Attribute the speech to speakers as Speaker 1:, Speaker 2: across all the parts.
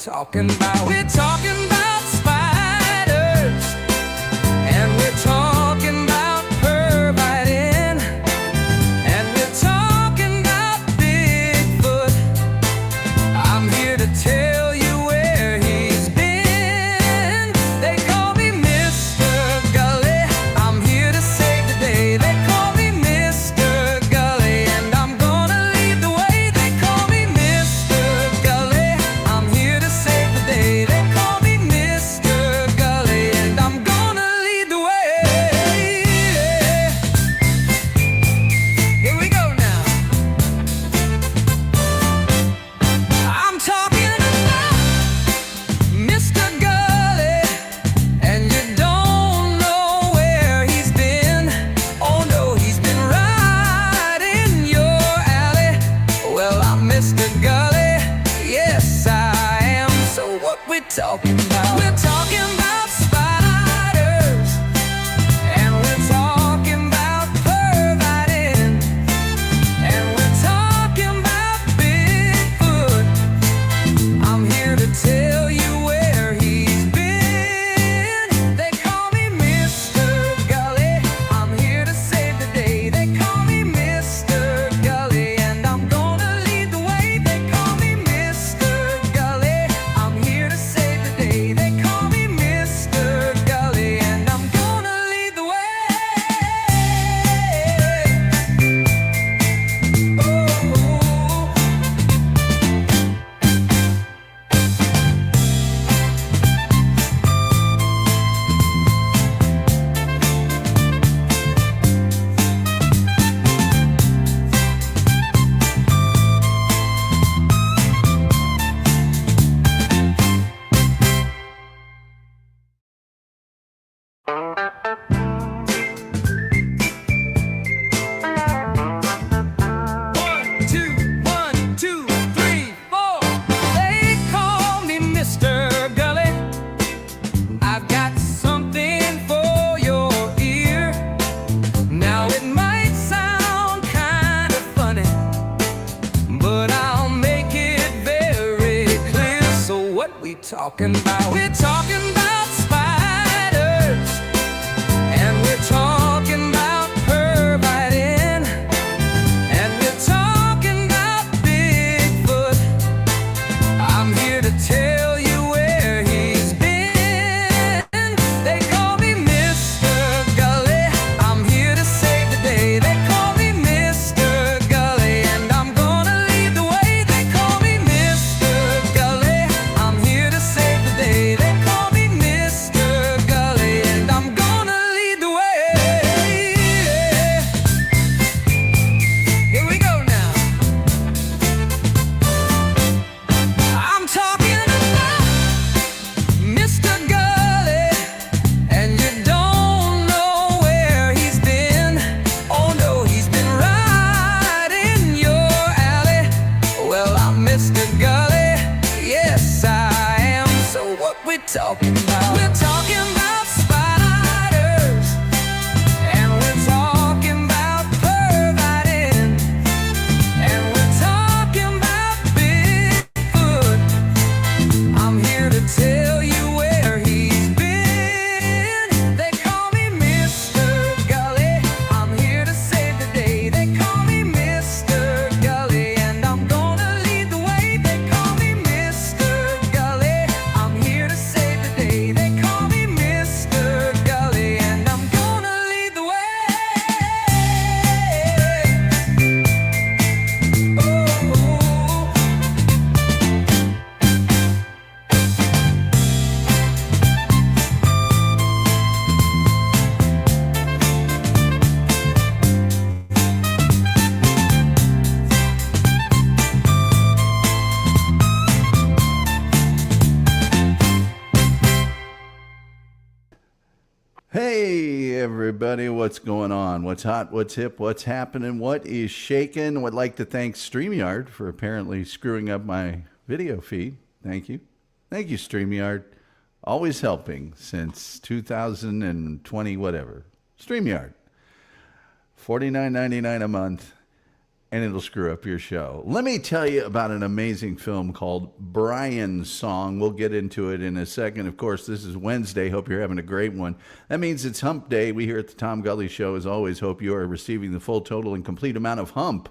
Speaker 1: talking about? We're talking about spiders, and we're talking about pervitin', and we're talking about Bigfoot. I'm here to tell you where he's been. They call me Mr. Gulley. I'm here to save the day. They call me Mr. Gulley, and I'm gonna lead the way. They call me Mr. Gulley. I'm here to save the day. They call me Mr. Gulley, and I'm gonna lead the way. Here we go now. I'm talking about Mr. Gulley, and you don't know where he's been. Oh no, he's been right in your alley. Well, I'm Mr. Gulley, yes I am. So what we talking about? We're talking about spiders, and we're talking about pervitin', and we're talking about Bigfoot. I'm here to tell you where he's been. They call me Mr. Gulley. I'm here to save the day. They call me Mr. Gulley, and I'm gonna lead the way. They call me Mr. Gulley. I'm here to save the day. They call me Mr. Gulley, and I'm gonna lead the way. One, two, three, four. They call me Mr. Gulley. I've got something for your ear. Now it might sound kind of funny, but I'll make it very clear. So what we talking about? We're talking about spiders, and we're talking about pervitin', and we're talking about Bigfoot. I'm here to tell you where he's been. They call me Mr. Gulley. I'm here to save the day. They call me Mr. Gulley, and I'm gonna lead the way. They call me Mr. Gulley. I'm here to save the day. They call me Mr. Gulley, and I'm gonna lead the way. Here we go now. I'm talking about Mr. Gulley, and you don't know where he's been. Oh no, he's been right in your alley. Well, I'm Mr. Gulley, yes I am. So what we talking about? We're talking about spiders, and we're talking about pervitin', and we're talking about Bigfoot. I'm here to tell you where he's been. They call me Mr. Gulley. I'm here to save the day. They call me Mr. Gulley, and I'm gonna lead the way. They call me Mr. Gulley. I'm here to save the day. They call me Mr. Gulley, and I'm gonna lead the way.
Speaker 2: Hey everybody, what's going on? What's hot? What's hip? What's happening? What is shaking? Would like to thank StreamYard for apparently screwing up my video feed. Thank you. Thank you, StreamYard. Always helping since 2020, whatever. StreamYard. $49.99 a month. and it'll screw up your show. Let me tell you about an amazing film called Brian's Song. We'll get into it in a second. Of course, this is Wednesday. Hope you're having a great one. That means it's hump day. We here at the Tom Gulley Show, as always, hope you are receiving the full, total, and complete amount of hump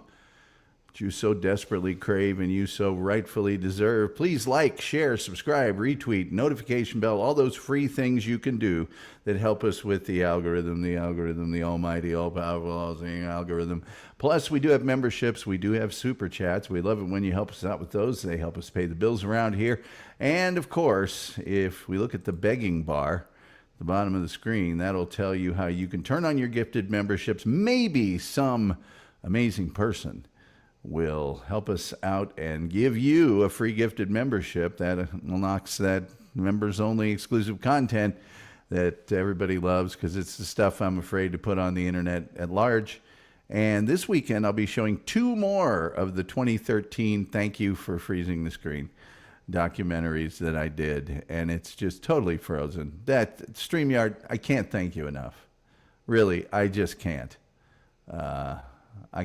Speaker 2: that you so desperately crave and you so rightfully deserve. Please like, share, subscribe, retweet, notification bell, all those free things you can do that help us with the algorithm, the almighty, all-powerful, all-seeing algorithm. Plus, we do have memberships. We do have super chats. We love it when you help us out with those. They help us pay the bills around here. And, of course, if we look at the begging bar, the bottom of the screen, that'll tell you how you can turn on your gifted memberships. Maybe some amazing person will help us out and give you a free gifted membership that unlocks that members-only exclusive content that everybody loves, because it's the stuff I'm afraid to put on the internet at large. And this weekend, I'll be showing 2 more of the 2013 Thank You for Freezing the Screen documentaries that I did, and it's just totally frozen. That StreamYard, I can't thank you enough. Really, I just can't. I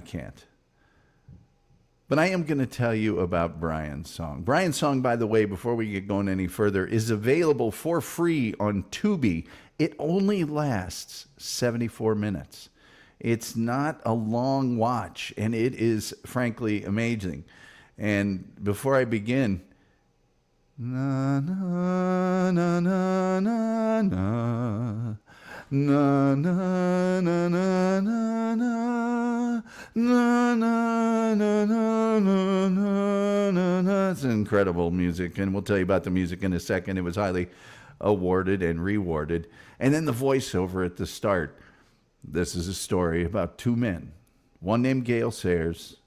Speaker 2: can't. But I am going to tell you about Brian's Song. Brian's Song, by the way, before we get going any further, is available for free on Tubi. It only lasts 74 minutes. It's not a long watch, and it is, frankly, amazing. And before I begin, na na na na na na. Na na na na na na na na na na na na na. It's incredible music, and we'll tell you about the music in a second. It was highly awarded and rewarded. And then the voiceover at the start. This is a story about 2 men. One named Gale Sayers,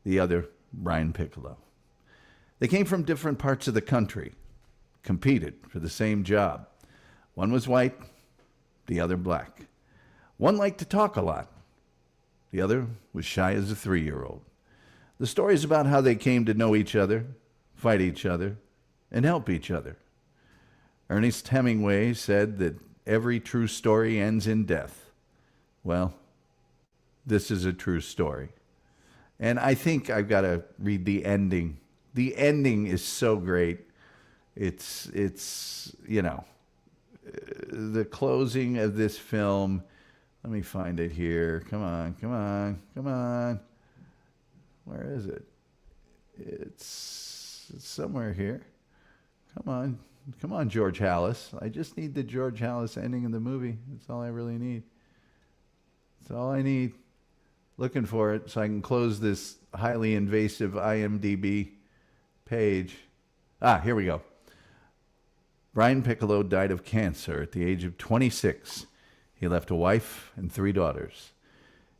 Speaker 2: the other Brian Piccolo. They came from different parts of the country, competed for the same job. One was white, the other black. One liked to talk a lot. The other was shy as a 3-year-old. The story is about how they came to know each other, fight each other, and help each other. Ernest Hemingway said that every true story ends in death. Well, this is a true story. And I think I've got to read the ending. The ending is so great. It's you know, the closing of this film. Let me find it here. Come on. Where is it? It's somewhere here. Come on, George Hallis. I just need the George Hallis ending of the movie. That's all I really need. That's all I need. Looking for it so I can close this highly invasive IMDb page. Here we go. Brian Piccolo died of cancer at the age of 26. He left a wife and 3 daughters.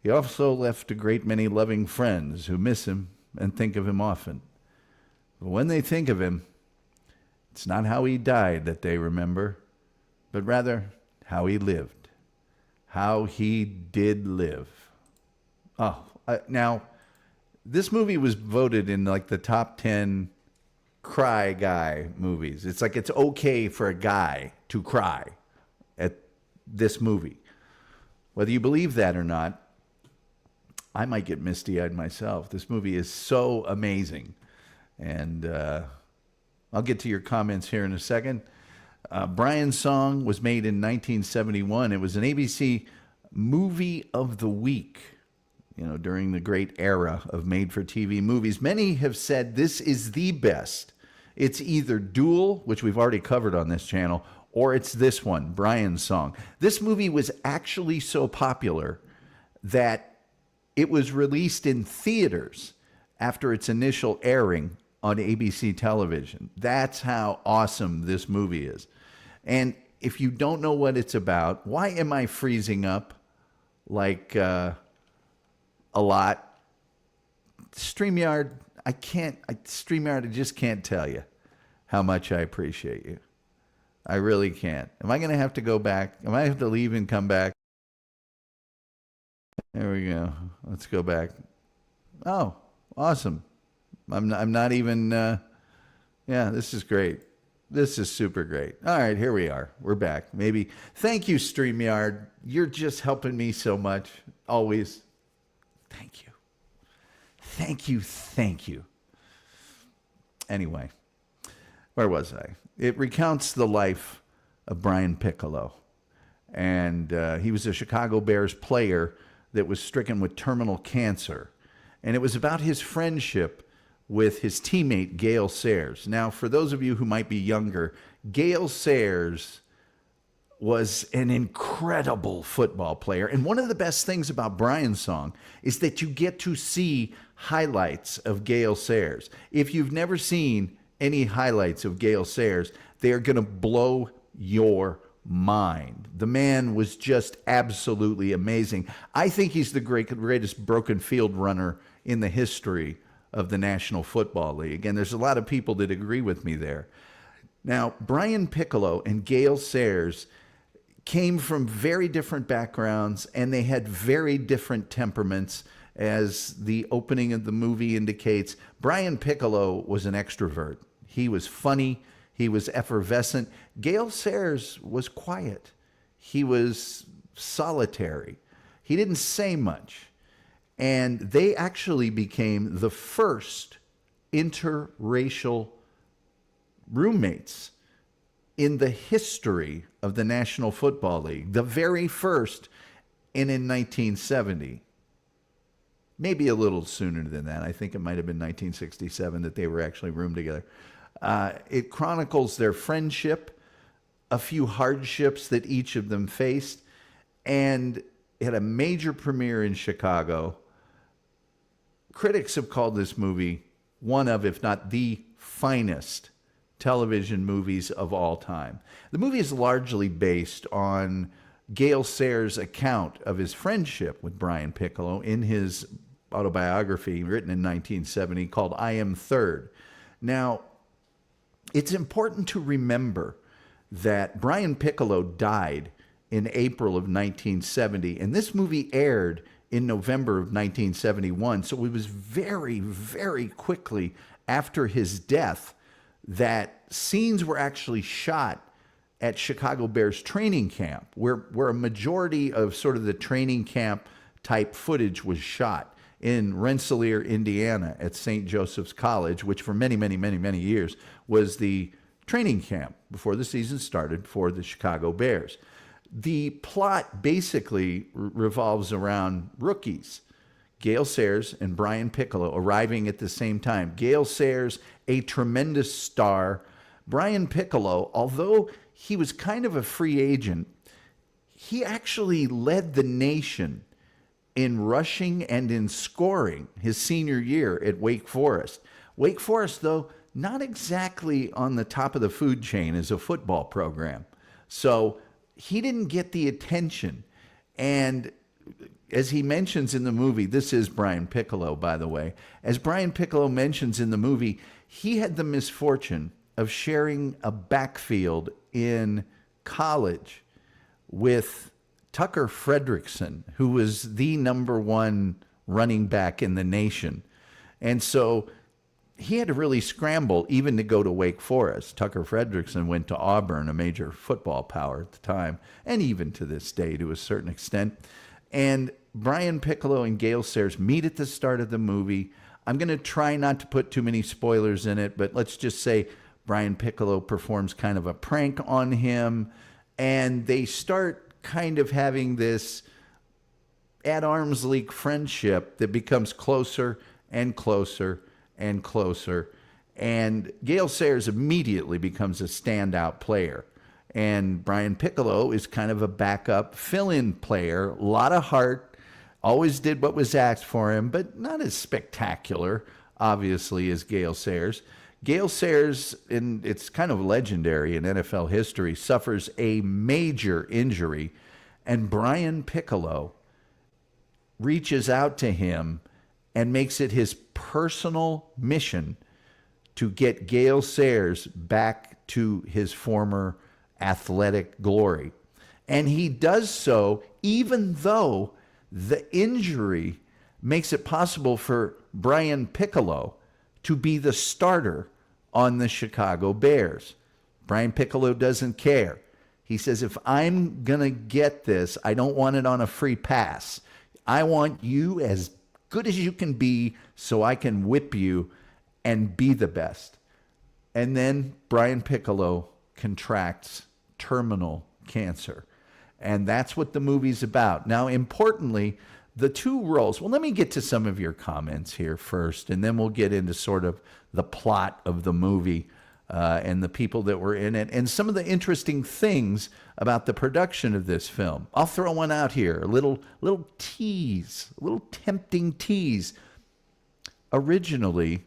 Speaker 2: He also left a great many loving friends who miss him and think of him often. But when they think of him, it's not how he died that they remember, but rather how he lived. How he did live. Now, this movie was voted in like the top 10 cry guy movies. It's like it's okay for a guy to cry at this movie. Whether you believe that or not, I might get misty-eyed myself. This movie is so amazing. And I'll get to your comments here in a second. Brian's Song was made in 1971. It was an ABC Movie of the Week, during the great era of made-for-TV movies. Many have said this is the best. It's either Duel, which we've already covered on this channel, or it's this one, Brian's Song. This movie was actually so popular that it was released in theaters after its initial airing on ABC television. That's how awesome this movie is. And if you don't know what it's about, why am I freezing up like a lot? StreamYard, StreamYard, I just can't tell you how much I appreciate you. I really can't. Am I going to have to go back? Am I have to leave and come back? There we go. Let's go back. Oh, awesome. I'm not even, yeah, this is great. This is super great. All right, here we are. We're back. Maybe. Thank you, StreamYard. You're just helping me so much. Always. Thank you. Thank you, thank you. Anyway, where was I? It recounts the life of Brian Piccolo. And he was a Chicago Bears player that was stricken with terminal cancer. And it was about his friendship with his teammate, Gale Sayers. Now, for those of you who might be younger, Gale Sayers was an incredible football player. And one of the best things about Brian's song is that you get to see highlights of Gale Sayers. If you've never seen any highlights of Gale Sayers, they are going to blow your mind. The man was just absolutely amazing. I think he's the greatest broken field runner in the history of the National Football League. And there's a lot of people that agree with me there. Now, Brian Piccolo and Gale Sayers came from very different backgrounds, and they had very different temperaments. As the opening of the movie indicates, Brian Piccolo was an extrovert. He was funny. He was effervescent. Gale Sayers was quiet. He was solitary. He didn't say much. And they actually became the first interracial roommates in the history of the National Football League. The very first, and in 1970. Maybe a little sooner than that. I think it might have been 1967 that they were actually roomed together. It chronicles their friendship, a few hardships that each of them faced, and it had a major premiere in Chicago. Critics have called this movie one of, if not the finest television movies of all time. The movie is largely based on Gale Sayers' account of his friendship with Brian Piccolo in his autobiography written in 1970 called I Am Third. Now, it's important to remember that Brian Piccolo died in April of 1970, and this movie aired in November of 1971. So it was very, very quickly after his death that scenes were actually shot at Chicago Bears training camp, where a majority of sort of the training camp type footage was shot in Rensselaer, Indiana at St. Joseph's College, which for many, many, many, many years was the training camp before the season started for the Chicago Bears. The plot basically revolves around rookies, Gale Sayers and Brian Piccolo, arriving at the same time. Gale Sayers, a tremendous star. Brian Piccolo, although he was kind of a free agent, he actually led the nation in rushing and in scoring his senior year at Wake Forest. Wake Forest, though, not exactly on the top of the food chain as a football program. So he didn't get the attention. And as he mentions in the movie, this is Brian Piccolo, by the way. As Brian Piccolo mentions in the movie, he had the misfortune of sharing a backfield in college with Tucker Frederickson, who was the number one running back in the nation. And so he had to really scramble even to go to Wake Forest. Tucker Frederickson went to Auburn, a major football power at the time, and even to this day to a certain extent. And Brian Piccolo and Gale Sayers meet at the start of the movie. I'm going to try not to put too many spoilers in it, but let's just say Brian Piccolo performs kind of a prank on him, and they start kind of having this at arm's length friendship that becomes closer and closer and closer. And Gale Sayers immediately becomes a standout player. And Brian Piccolo is kind of a backup fill-in player, a lot of heart, always did what was asked for him, but not as spectacular, obviously, as Gale Sayers. Gale Sayers, and it's kind of legendary in NFL history, suffers a major injury, and Brian Piccolo reaches out to him and makes it his personal mission to get Gale Sayers back to his former athletic glory. And he does so even though the injury makes it possible for Brian Piccolo to be the starter on the Chicago Bears. Brian Piccolo doesn't care. He says, if I'm going to get this, I don't want it on a free pass. I want you as good as you can be so I can whip you and be the best. And then Brian Piccolo contracts terminal cancer. And that's what the movie's about. Now, importantly, the two roles. Well, let me get to some of your comments here first, and then we'll get into sort of the plot of the movie and the people that were in it and some of the interesting things about the production of this film. I'll throw one out here, a little tease, a little tempting tease. Originally,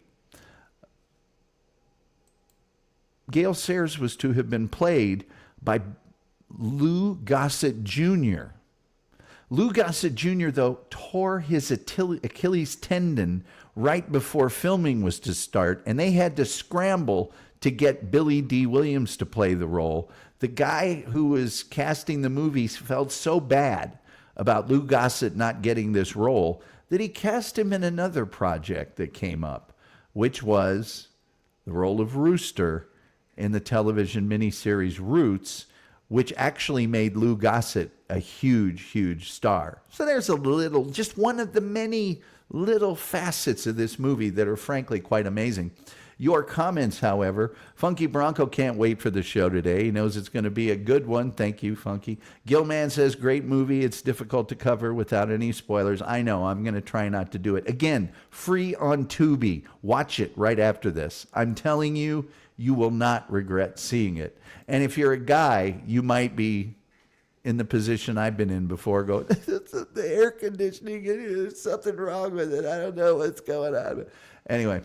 Speaker 2: Gale Sayers was to have been played by Lou Gossett Jr. Lou Gossett Jr., though, tore his Achilles tendon right before filming was to start, and they had to scramble to get Billy D. Williams to play the role. The guy who was casting the movies felt so bad about Lou Gossett not getting this role that he cast him in another project that came up, which was the role of Rooster in the television miniseries Roots, which actually made Lou Gossett a huge, huge star. So there's just one of the many little facets of this movie that are frankly quite amazing. Your comments, however, Funky Bronco can't wait for the show today. He knows it's going to be a good one. Thank you, Funky. Gilman says, great movie. It's difficult to cover without any spoilers. I know. I'm going to try not to do it. Again, free on Tubi. Watch it right after this. I'm telling you, you will not regret seeing it. And if you're a guy, you might be in the position I've been in before, going, the air conditioning, there's something wrong with it. I don't know what's going on. Anyway,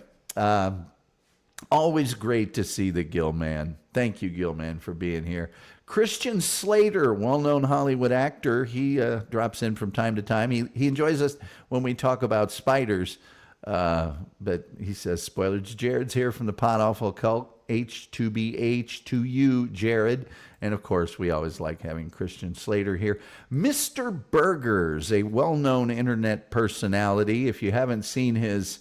Speaker 2: always great to see the Gilman. Thank you, Gilman, for being here. Christian Slater, well-known Hollywood actor, he drops in from time to time. He enjoys us when we talk about spiders, but he says, spoilers, Jared's here from the Pot Awful Cult. H2BH to you, Jared. And of course, we always like having Christian Slater here. Mr. Burgers, a well-known internet personality. If you haven't seen his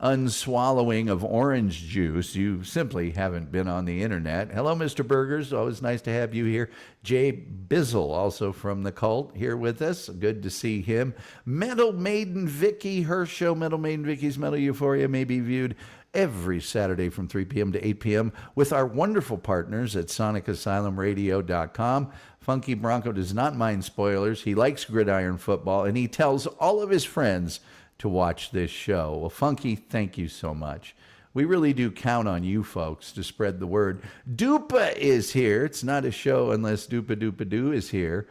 Speaker 2: unswallowing of orange juice, you simply haven't been on the internet. Hello, Mr. Burgers. Always nice to have you here. Jay Bizzle, also from the cult, here with us. Good to see him. Metal Maiden Vicky, her show, Metal Maiden Vicky's Metal Euphoria, may be viewed every Saturday from 3 p.m. to 8 p.m. with our wonderful partners at SonicAsylumRadio.com. Funky Bronco does not mind spoilers. He likes gridiron football, and he tells all of his friends to watch this show. Well, Funky, thank you so much. We really do count on you folks to spread the word. Dupa is here. It's not a show unless Dupa Dupa Doo is here.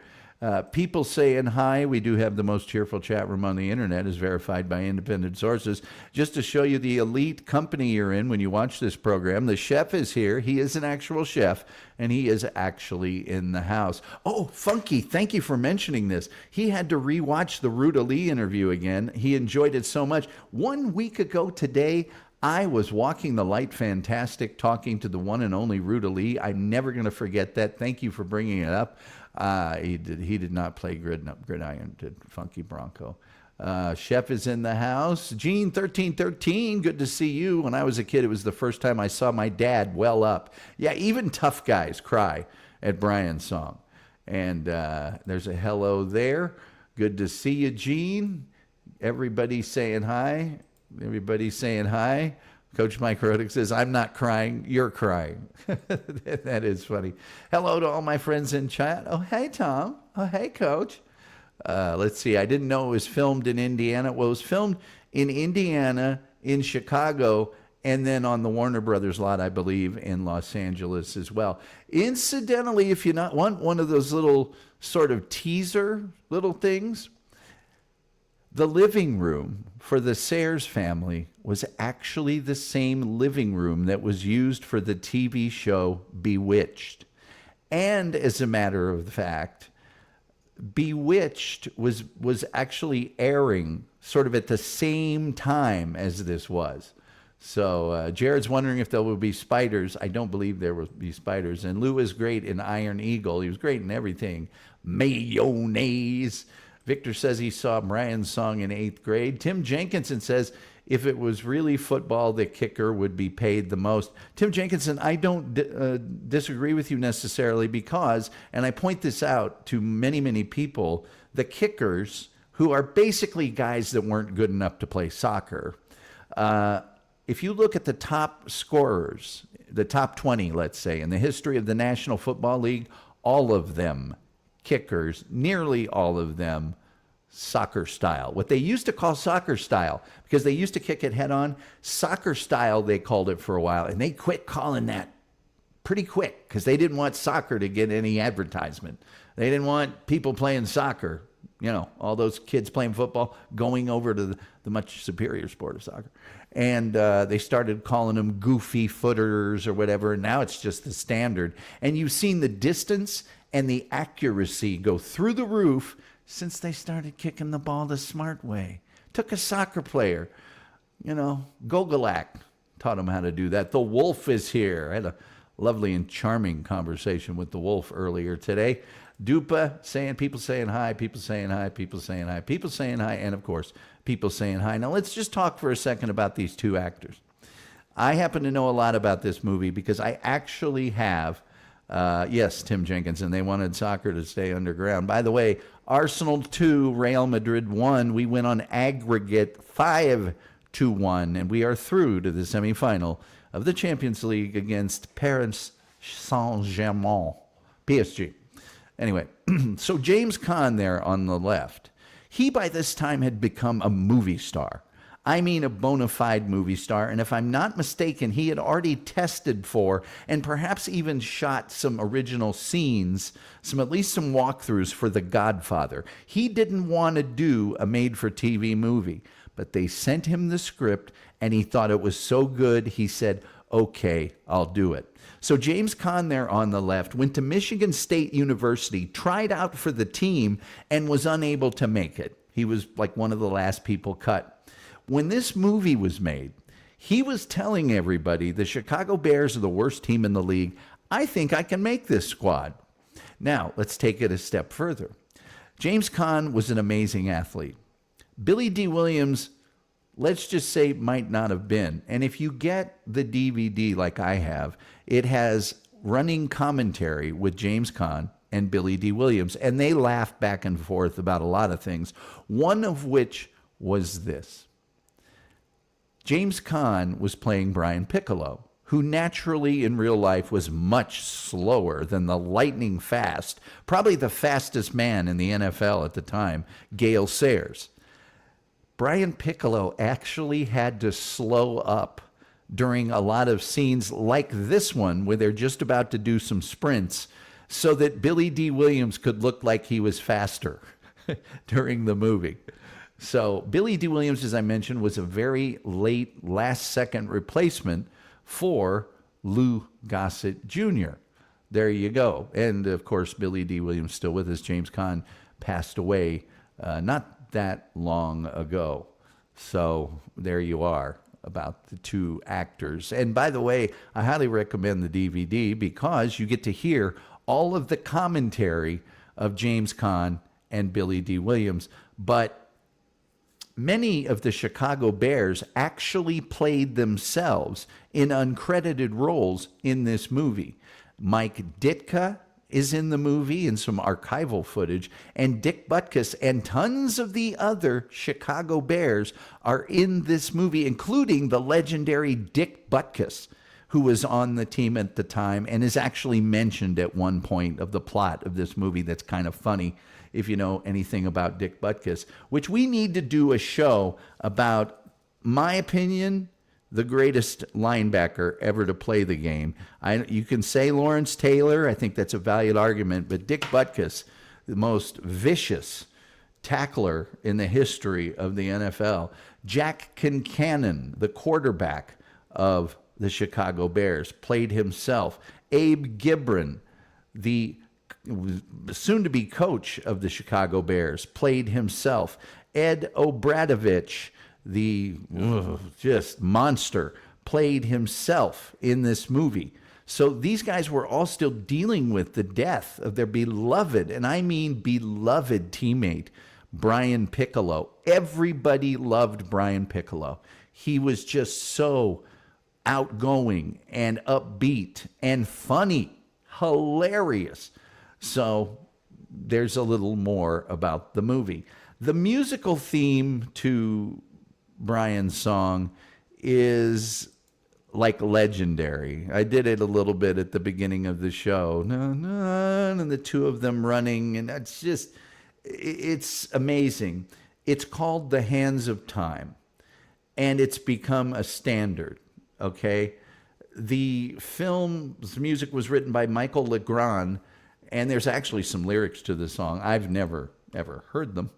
Speaker 2: People saying hi. We do have the most cheerful chat room on the internet, as verified by independent sources. Just to show you the elite company you're in when you watch this program, the chef is here. He is an actual chef, and he is actually in the house. Oh, Funky, thank you for mentioning this. He had to rewatch the Ruta Lee interview again. He enjoyed it so much. 1 week ago today, I was walking the light fantastic, talking to the one and only Ruta Lee. I'm never going to forget that. Thank you for bringing it up. He did not play gridiron, did Funky Bronco. Chef is in the house. Gene 1313, good to see you. When I was a kid, it was the first time I saw my dad well up. Yeah, even tough guys cry at Brian's song. And there's a hello there. Good to see you, Gene. Everybody saying hi. Everybody's saying hi. Coach Mike Rodick says, I'm not crying, you're crying. That is funny. Hello to all my friends in chat. Oh, hey, Tom. Oh, hey, Coach. Let's see. I didn't know it was filmed in Indiana. Well, it was filmed in Indiana, in Chicago, and then on the Warner Brothers lot, I believe, in Los Angeles as well. Incidentally, if you not want one of those little sort of teaser little things, the living room for the Sayers family was actually the same living room that was used for the TV show Bewitched. And as a matter of fact, Bewitched was actually airing sort of at the same time as this was. So Jared's wondering if there will be spiders. I don't believe there will be spiders. And Lou is great in Iron Eagle. He was great in everything. Mayonnaise. Victor says he saw Brian's song in 8th grade. Tim Jenkinson says if it was really football, the kicker would be paid the most. Tim Jenkinson, I don't disagree with you necessarily because, and I point this out to many, many people, the kickers who are basically guys that weren't good enough to play soccer. If you look at the top scorers, the top 20, let's say, in the history of the National Football League, all of them kickers, nearly all of them soccer style. What they used to call soccer style, because they used to kick it head on, soccer style they called it for a while, and they quit calling that pretty quick because they didn't want soccer to get any advertisement. They didn't want people playing soccer, you know, all those kids playing football going over to the much superior sport of soccer. And they started calling them goofy footers or whatever. And now it's just the standard. And you've seen the distance and the accuracy go through the roof since they started kicking the ball the smart way. Took a soccer player, you know, Gogolak taught him how to do that. The Wolf is here. I had a lovely and charming conversation with the Wolf earlier today. Dupa saying, people saying hi, people saying hi, people saying hi, people saying hi, and of course, people saying hi. Now let's just talk for a second about these two actors. I happen to know a lot about this movie because I actually have, yes, Tim Jenkins, and they wanted soccer to stay underground. By the way, Arsenal 2, Real Madrid 1. We went on aggregate 5-1, and we are through to the semifinal of the Champions League against Paris Saint-Germain, PSG. Anyway, so James Caan there on the left, he by this time had become a movie star. I mean a bona fide movie star, and if I'm not mistaken, he had already tested for and perhaps even shot some original scenes, at least some walkthroughs for The Godfather. He didn't want to do a made-for-TV movie, but they sent him the script, and he thought it was so good, he said, okay, I'll do it. So James Caan there on the left went to Michigan State University, tried out for the team, and was unable to make it. He was like one of the last people cut. When this movie was made, he was telling everybody the Chicago Bears are the worst team in the league. I think I can make this squad. Now, let's take it a step further. James Caan was an amazing athlete. Billy D. Williams, let's just say, might not have been. And if you get the DVD like I have, it has running commentary with James Caan and Billy D. Williams, and they laugh back and forth about a lot of things, one of which was this. James Caan was playing Brian Piccolo, who naturally in real life was much slower than the lightning fast, probably the fastest man in the NFL at the time, Gale Sayers. Brian Piccolo actually had to slow up during a lot of scenes like this one where they're just about to do some sprints so that Billy D. Williams could look like he was faster during the movie. So Billy D. Williams, as I mentioned, was a very late, last-second replacement for Lou Gossett Jr. There you go. And, of course, Billy D. Williams still with us. James Caan passed away not that long ago. So there you are about the two actors. And by the way, I highly recommend the DVD because you get to hear all of the commentary of James Caan and Billy D. Williams. But many of the Chicago Bears actually played themselves in uncredited roles in this movie. Mike Ditka is in the movie in some archival footage, and Dick Butkus and tons of the other Chicago Bears are in this movie, including the legendary Dick Butkus, who was on the team at the time and is actually mentioned at one point of the plot of this movie. That's kind of funny if you know anything about Dick Butkus, which we need to do a show about, my opinion, the greatest linebacker ever to play the game. You can say Lawrence Taylor. I think that's a valid argument. But Dick Butkus, the most vicious tackler in the history of the NFL. Jack Concannon, the quarterback of the Chicago Bears, played himself. Abe Gibran, the soon-to-be coach of the Chicago Bears, played himself. Ed Obradovich, the just monster, played himself in this movie. So these guys were all still dealing with the death of their beloved, and I mean beloved teammate, Brian Piccolo. Everybody loved Brian Piccolo. He was just so outgoing and upbeat and funny, hilarious. So there's a little more about the movie. The musical theme to Brian's song is like legendary. I did it a little bit at the beginning of the show. And the two of them running, and it's amazing. It's called The Hands of Time, and it's become a standard, okay? The film's music was written by Michael Legrand, and there's actually some lyrics to the song. I've never, ever heard them.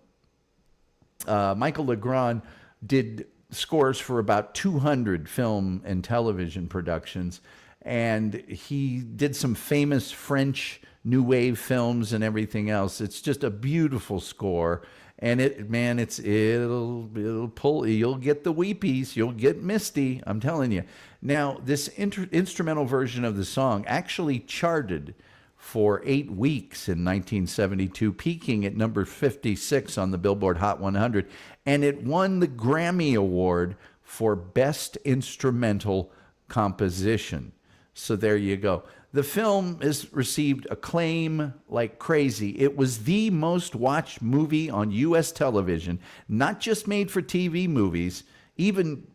Speaker 2: Michael Legrand did scores for about 200 film and television productions, and he did some famous French New Wave films and everything else. It's just a beautiful score, and it'll pull. You'll get the weepies, you'll get misty. I'm telling you. Now, this instrumental version of the song actually charted for 8 weeks in 1972, peaking at number 56 on the Billboard Hot 100, and it won the Grammy Award for Best Instrumental Composition. So there you go. The film has received acclaim like crazy. It was the most watched movie on U.S. television, not just made for TV movies, even,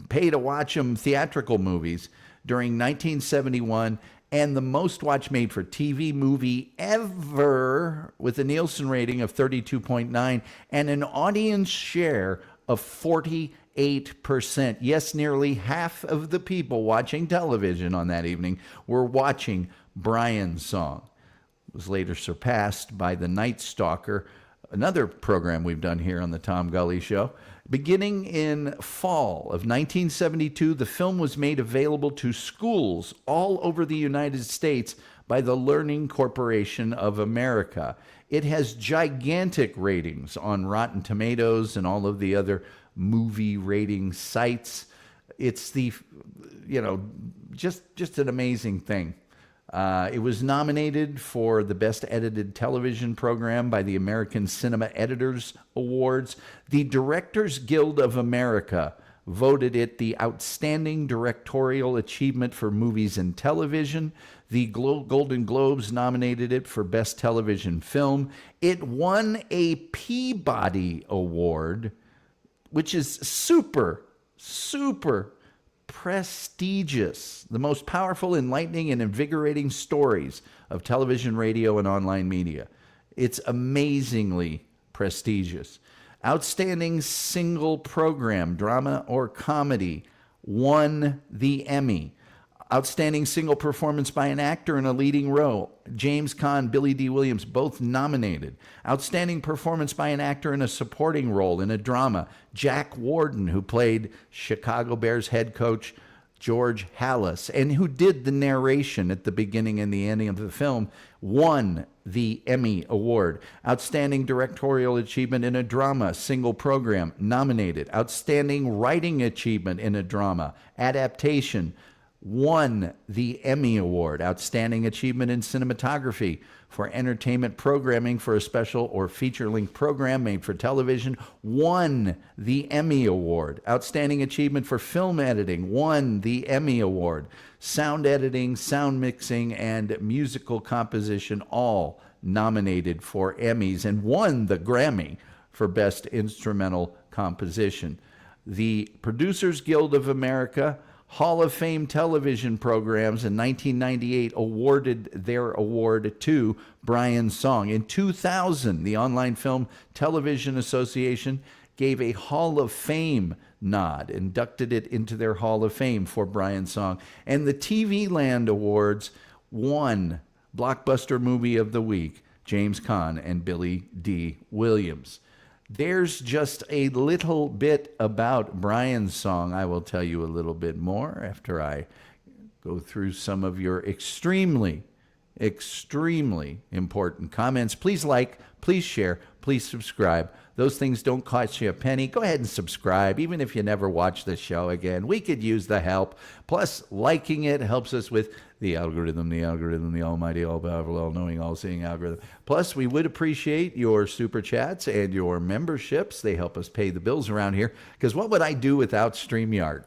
Speaker 2: pay to watch them theatrical movies during 1971, and the most watched made for TV movie ever, with a Nielsen rating of 32.9 and an audience share of 48%. Yes, nearly half of the people watching television on that evening were watching Brian's song. It was later surpassed by The Night Stalker, another program we've done here on the Tom Gulley Show. Beginning in fall of 1972, the film was made available to schools all over the United States by the Learning Corporation of America. It has gigantic ratings on Rotten Tomatoes and all of the other movie rating sites. It's just an amazing thing. It was nominated for the Best Edited Television Program by the American Cinema Editors Awards. The Directors Guild of America voted it the Outstanding Directorial Achievement for Movies and Television. The Golden Globes nominated it for Best Television Film. It won a Peabody Award, which is super prestigious, the most powerful, enlightening, and invigorating stories of television, radio, and online media. It's amazingly prestigious. Outstanding Single Program, Drama or Comedy, won the Emmy. Outstanding Single Performance by an Actor in a Leading Role, James Caan, Billy D. Williams, both nominated. Outstanding Performance by an Actor in a Supporting Role in a Drama, Jack Warden, who played Chicago Bears head coach George Halas, and who did the narration at the beginning and the ending of the film, won the Emmy Award. Outstanding Directorial Achievement in a Drama, Single Program, nominated. Outstanding Writing Achievement in a Drama, Adaptation, won the Emmy Award. Outstanding Achievement in Cinematography for Entertainment Programming for a Special or Feature-Length Program made for television, won the Emmy Award. Outstanding Achievement for Film Editing, won the Emmy Award. Sound Editing, Sound Mixing, and Musical Composition, all nominated for Emmys, and won the Grammy for Best Instrumental Composition. The Producers Guild of America Hall of Fame television programs in 1998 awarded their award to Brian's song. In 2000, the Online Film Television Association gave a Hall of Fame nod, inducted it into their Hall of Fame for Brian's song. And the TV Land Awards won Blockbuster Movie of the Week, James Caan and Billy D. Williams. There's just a little bit about Brian's song. I will tell you a little bit more after I go through some of your extremely important comments. Please like, please share, please subscribe. Those things don't cost you a penny. Go ahead and subscribe, even if you never watch the show again. We could use the help. Plus, liking it helps us with the algorithm, the almighty, all-powerful, all-knowing, all-seeing algorithm. Plus, we would appreciate your super chats and your memberships. They help us pay the bills around here. Because what would I do without StreamYard?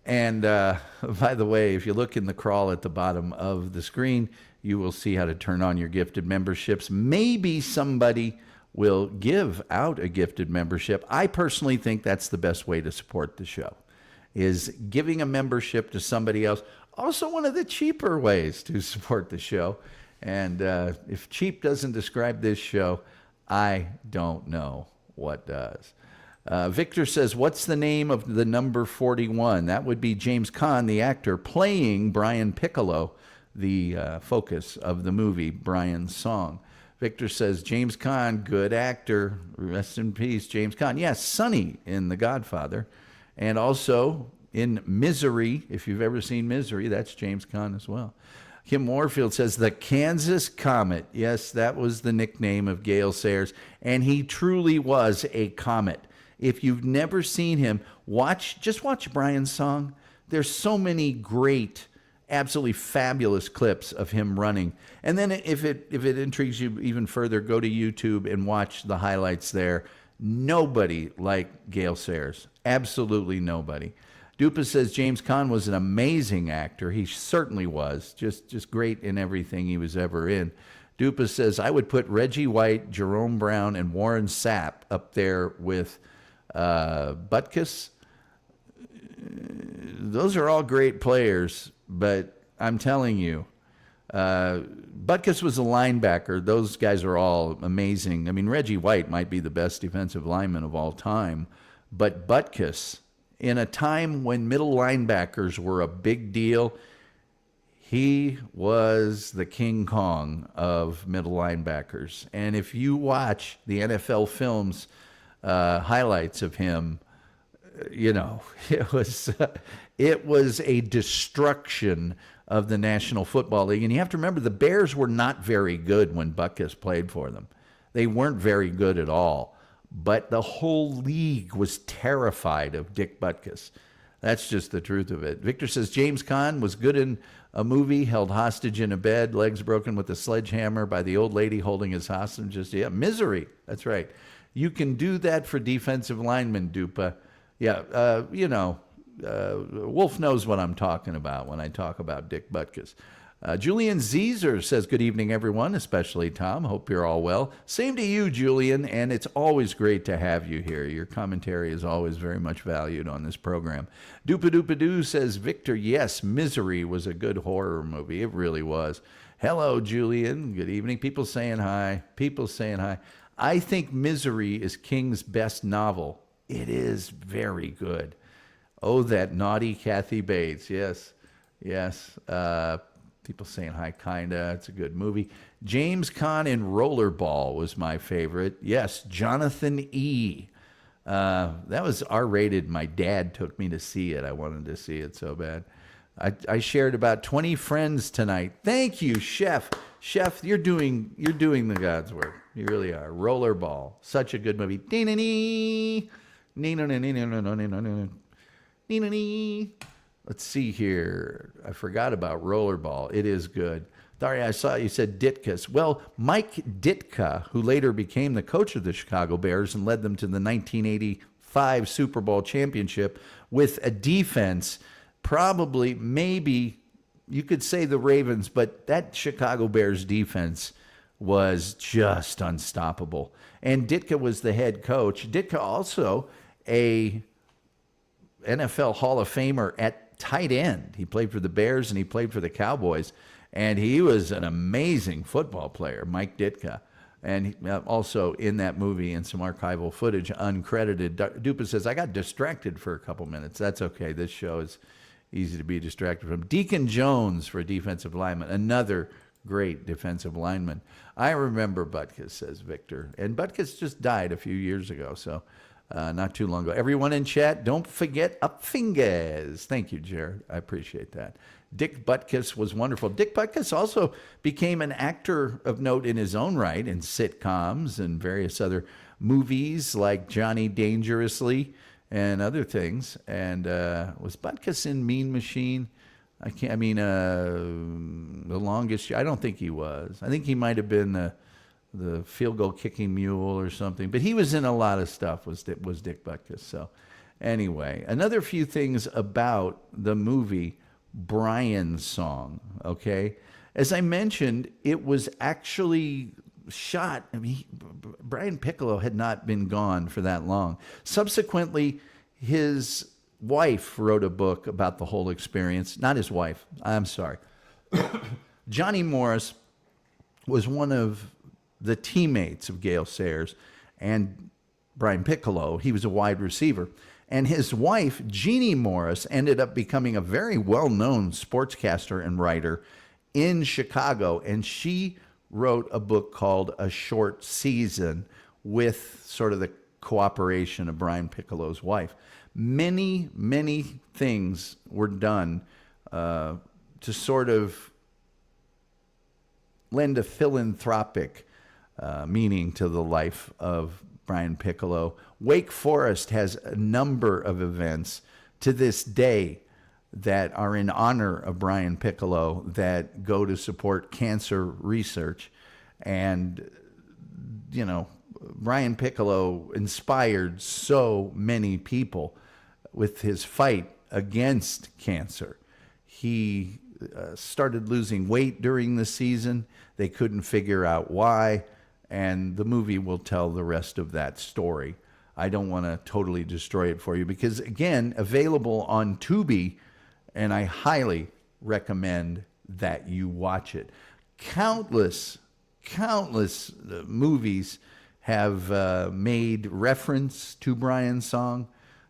Speaker 2: And by the way, if you look in the crawl at the bottom of the screen, you will see how to turn on your gifted memberships. Maybe somebody will give out a gifted membership. I personally think that's the best way to support the show, is giving a membership to somebody else. Also, one of the cheaper ways to support the show. And if cheap doesn't describe this show, I don't know what does. Victor says, what's the name of the number 41? That would be James Caan, the actor, playing Brian Piccolo, the focus of the movie, Brian's Song. Victor says, James Caan, good actor. Rest in peace, James Caan. Yes, Sonny in The Godfather. And also in Misery, if you've ever seen Misery, that's James Caan as well. Kim Warfield says, the Kansas Comet. Yes, that was the nickname of Gale Sayers. And he truly was a comet. If you've never seen him, just watch Brian's Song. There's so many great, absolutely fabulous clips of him running. And then if it intrigues you even further, go to YouTube and watch the highlights there. Nobody like Gale Sayers. Absolutely nobody. Dupa says James Caan was an amazing actor. He certainly was. Just great in everything he was ever in. Dupa says, I would put Reggie White, Jerome Brown, and Warren Sapp up there with Butkus. Those are all great players, but I'm telling you, Butkus was a linebacker. Those guys are all amazing. I mean, Reggie White might be the best defensive lineman of all time, but Butkus, in a time when middle linebackers were a big deal, he was the King Kong of middle linebackers. And if you watch the NFL films, highlights of him, you know, it was a destruction of the National Football League. And you have to remember, the Bears were not very good when Butkus played for them. They weren't very good at all. But the whole league was terrified of Dick Butkus. That's just the truth of it. Victor says James Caan was good in a movie, held hostage in a bed, legs broken with a sledgehammer by the old lady holding his hostage. Yeah, Misery. That's right. You can do that for defensive linemen, Dupa. Yeah, Wolf knows what I'm talking about when I talk about Dick Butkus. Julian Zeezer says, good evening, everyone, especially Tom. Hope you're all well. Same to you, Julian, and it's always great to have you here. Your commentary is always very much valued on this program. Doo says, Victor, yes, Misery was a good horror movie. It really was. Hello, Julian. Good evening. People saying hi. I think Misery is King's best novel. It is very good. Oh, that naughty Kathy Bates. Yes. People saying hi, kinda. It's a good movie. James Caan in Rollerball was my favorite. Yes, Jonathan E. That was R-rated. My dad took me to see it. I wanted to see it so bad. I shared about 20 friends tonight. Thank you, Chef. Chef, you're doing the God's work. You really are. Rollerball, such a good movie. Let's see here. I forgot about Rollerball. It is good. Daria, I saw you said Ditkus. Well, Mike Ditka, who later became the coach of the Chicago Bears and led them to the 1985 Super Bowl championship with a defense, probably, maybe, you could say the Ravens, but that Chicago Bears defense was just unstoppable. And Ditka was the head coach. Ditka also a NFL Hall of Famer at tight end. He played for the Bears and he played for the Cowboys, and he was an amazing football player, Mike Ditka. And also in that movie, in some archival footage, uncredited, Dupa says, I got distracted for a couple minutes. That's okay. This show is easy to be distracted from. Deacon Jones for a defensive lineman, another great defensive lineman. I remember Butkus, says Victor. And Butkus just died a few years ago, so not too long ago. Everyone in chat, don't forget up fingers. Thank you, Jared. I appreciate that. Dick Butkus was wonderful. Dick Butkus also became an actor of note in his own right in sitcoms and various other movies like Johnny Dangerously and other things. And was Butkus in Mean Machine? The Longest. I don't think he was. I think he might have been the field goal kicking mule or something. But he was in a lot of stuff, was Dick Butkus. So Anyway, another few things about the movie Brian's Song, okay? As I mentioned, it was actually shot. I mean, Brian Piccolo had not been gone for that long. Subsequently, his wife wrote a book about the whole experience. Not his wife, I'm sorry. Johnny Morris was one of the teammates of Gale Sayers and Brian Piccolo. He was a wide receiver. And his wife, Jeannie Morris, ended up becoming a very well-known sportscaster and writer in Chicago. And she wrote a book called A Short Season with sort of the cooperation of Brian Piccolo's wife. Many, many things were done to sort of lend a philanthropic meaning to the life of Brian Piccolo. Wake Forest has a number of events to this day that are in honor of Brian Piccolo that go to support cancer research. And, you know, Brian Piccolo inspired so many people with his fight against cancer. He started losing weight during the season. They couldn't figure out why. And the movie will tell the rest of that story. I don't want to totally destroy it for you because, again, available on Tubi, and I highly recommend that you watch it. Countless movies have made reference to Brian's Song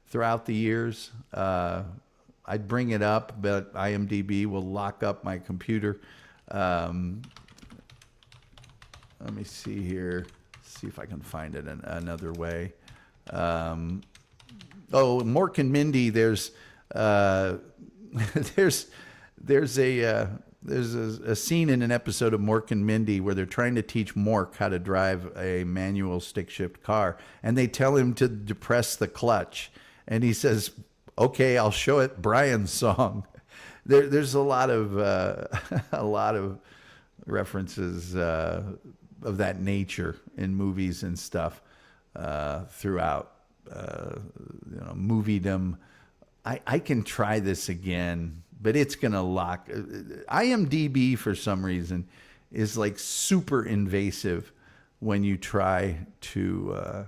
Speaker 2: throughout the years. I'd bring it up, but IMDb will lock up my computer. Let me see here. See if I can find it another way. Mork and Mindy. There's a scene in an episode of Mork and Mindy where they're trying to teach Mork how to drive a manual stick shift car, and they tell him to depress the clutch, and he says, "Okay, I'll show it Brian's Song." There's a lot of references of that nature in movies and stuff throughout moviedom. I can try this again, but it's gonna lock. IMDb for some reason is like super invasive when you try to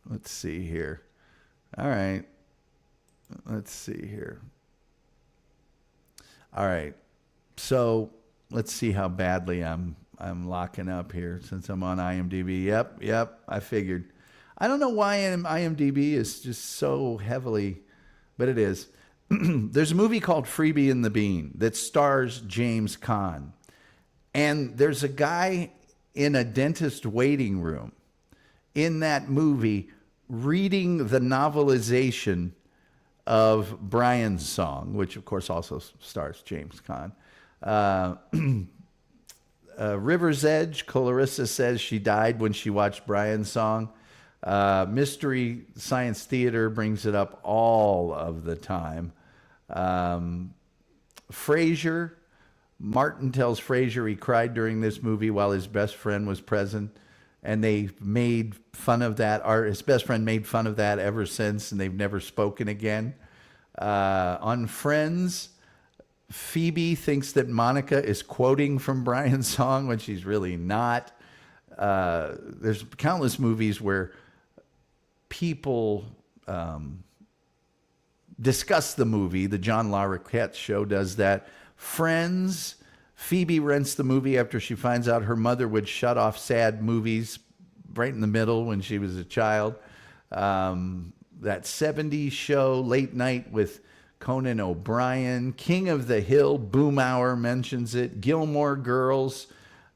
Speaker 2: let's see here. All right, let's see here. All right, so let's see how badly I'm locking up here since I'm on IMDb. Yep, I figured. I don't know why IMDb is just so heavily, but it is. There's a movie called Freebie and the Bean that stars James Caan. And there's a guy in a dentist waiting room in that movie reading the novelization of Brian's Song, which of course also stars James Caan. River's Edge, Clarissa says she died when she watched Brian's Song. Mystery Science Theater brings it up all of the time. Frasier, Martin tells Frasier he cried during this movie while his best friend was present, and they made fun of that. His best friend made fun of that ever since, and they've never spoken again. On Friends, Phoebe thinks that Monica is quoting from Brian's Song when she's really not. There's countless movies where people discuss the movie. The John Larroquette Show does that. Friends, Phoebe rents the movie after she finds out her mother would shut off sad movies right in the middle when she was a child. That 70s show, Late Night with Conan O'Brien. King of the Hill, Boom Hour mentions it. Gilmore Girls.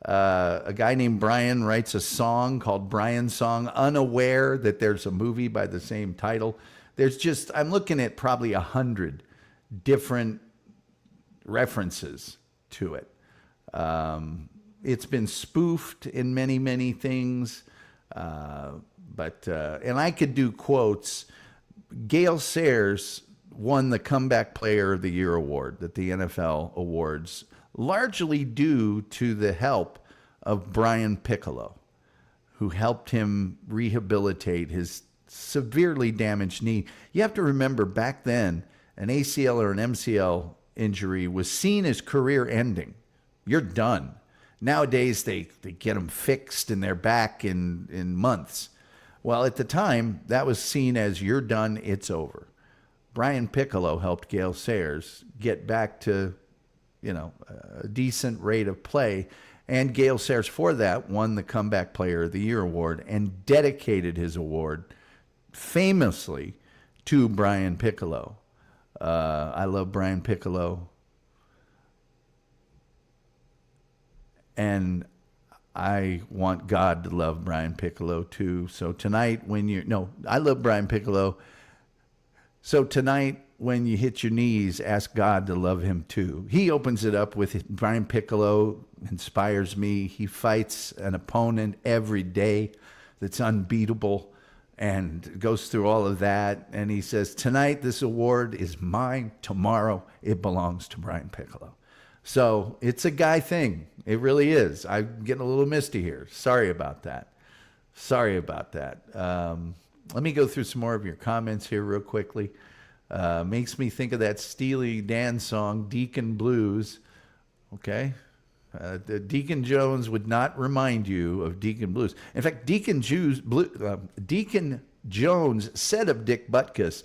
Speaker 2: A guy named Brian writes a song called Brian's Song, unaware that there's a movie by the same title. There's just, I'm looking at probably 100 different references to it. It's been spoofed in many, many things. And I could do quotes. Gale Sayers won the Comeback Player of the Year award that the NFL awards, largely due to the help of Brian Piccolo, who helped him rehabilitate his severely damaged knee. You have to remember back then, an ACL or an MCL injury was seen as career ending. You're done. Nowadays, they get them fixed and they're back in months. Well, at the time, that was seen as you're done, it's over. Brian Piccolo helped Gale Sayers get back to, a decent rate of play. And Gale Sayers, for that, won the Comeback Player of the Year award and dedicated his award famously to Brian Piccolo. I love Brian Piccolo. And I want God to love Brian Piccolo too. So tonight I love Brian Piccolo. So tonight when you hit your knees, ask God to love him too. He opens it up with Brian Piccolo inspires me. He fights an opponent every day that's unbeatable and goes through all of that. And he says, tonight this award is mine. Tomorrow it belongs to Brian Piccolo. So it's a guy thing. It really is. I'm getting a little misty here. Sorry about that. Let me go through some more of your comments here real quickly. Makes me think of that Steely Dan song, Deacon Blues. Okay. Deacon Jones would not remind you of Deacon Blues. In fact, Deacon Jones said of Dick Butkus,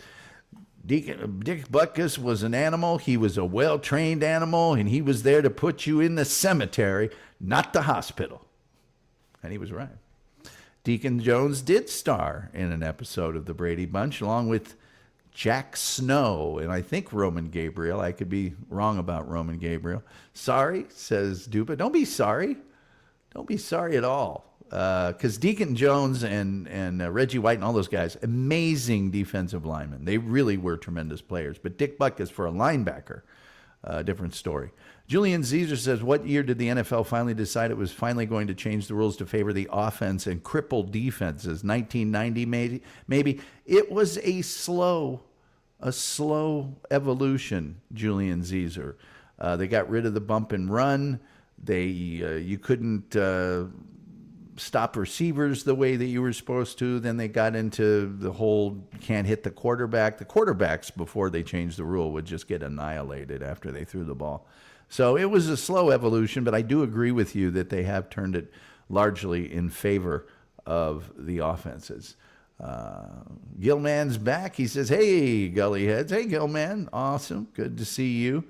Speaker 2: Dick Butkus was an animal. He was a well-trained animal, and he was there to put you in the cemetery, not the hospital. And he was right. Deacon Jones did star in an episode of The Brady Bunch, along with Jack Snow, and I think Roman Gabriel. I could be wrong about Roman Gabriel. Sorry, says Dupa. Don't be sorry. Don't be sorry at all. Because Deacon Jones and Reggie White and all those guys, amazing defensive linemen. They really were tremendous players. But Dick Butkus for a linebacker, different story. Julian Caesar says, what year did the NFL finally decide it was finally going to change the rules to favor the offense and cripple defenses? 1990 maybe? It was a slow evolution, Julian Caesar. They got rid of the bump and run. You couldn't stop receivers the way that you were supposed to. Then they got into the whole can't hit the quarterback. The quarterbacks, before they changed the rule, would just get annihilated after they threw the ball. So it was a slow evolution, but I do agree with you that they have turned it largely in favor of the offenses. Gilman's back. He says, hey, Gully Heads. Hey, Gilman. Awesome. Good to see you.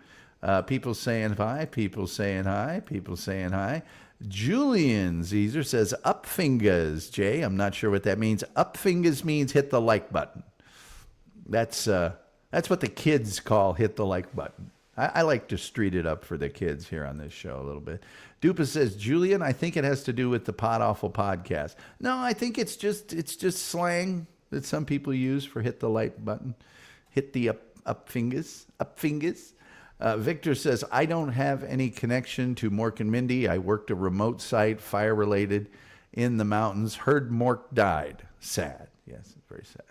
Speaker 2: People saying hi. People saying hi. People saying hi. Julian Caesar says, up fingers, Jay. I'm not sure what that means. Up fingers means hit the like button. That's what the kids call hit the like button. I like to street it up for the kids here on this show a little bit. Dupa says, Julian, I think it has to do with the Pod Awful podcast. No, I think it's just slang that some people use for hit the like button. Hit the up fingers. Victor says, I don't have any connection to Mork and Mindy. I worked a remote site, fire-related, in the mountains. Heard Mork died. Sad. Yes, very sad.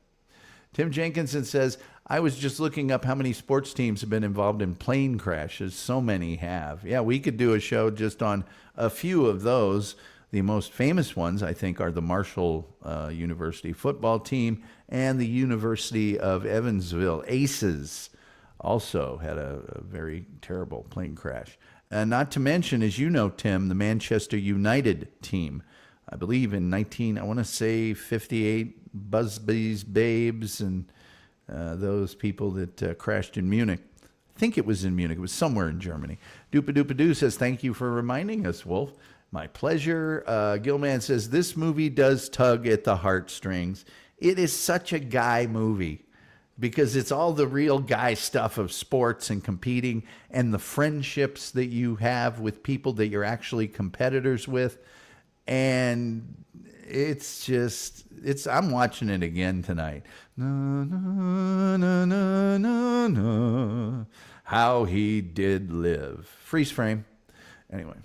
Speaker 2: Tim Jenkinson says, I was just looking up how many sports teams have been involved in plane crashes. So many have. Yeah, we could do a show just on a few of those. The most famous ones, I think, are the Marshall University football team and the University of Evansville Aces. Also had a very terrible plane crash. Not to mention, as you know, Tim, the Manchester United team. I believe in 58, Busby's Babes and those people that crashed in Munich. I think it was in Munich. It was somewhere in Germany. Doopa says, thank you for reminding us, Wolf. My pleasure. Gilman says, this movie does tug at the heartstrings. It is such a guy movie because it's all the real guy stuff of sports and competing and the friendships that you have with people that you're actually competitors with. And I'm watching it again tonight. Na, na, na, na, na, na. How he did live. Freeze frame. Anyway.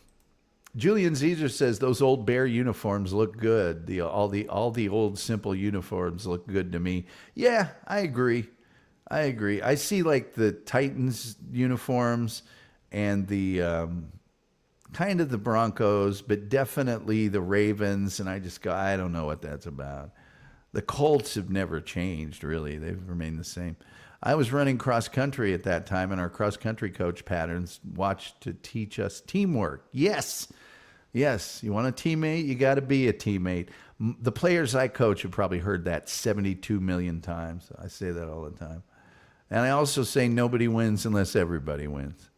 Speaker 2: Julian Caesar says those old Bear uniforms look good. All the old simple uniforms look good to me. Yeah, I agree. I see like the Titans uniforms and the kind of the Broncos, but definitely the Ravens. And I just go, I don't know what that's about. The Colts have never changed, really. They've remained the same. I was running cross country at that time, and our cross country coach patterns watched to teach us teamwork. Yes. Yes. You want a teammate? You got to be a teammate. The players I coach have probably heard that 72 million times. I say that all the time. And I also say nobody wins unless everybody wins.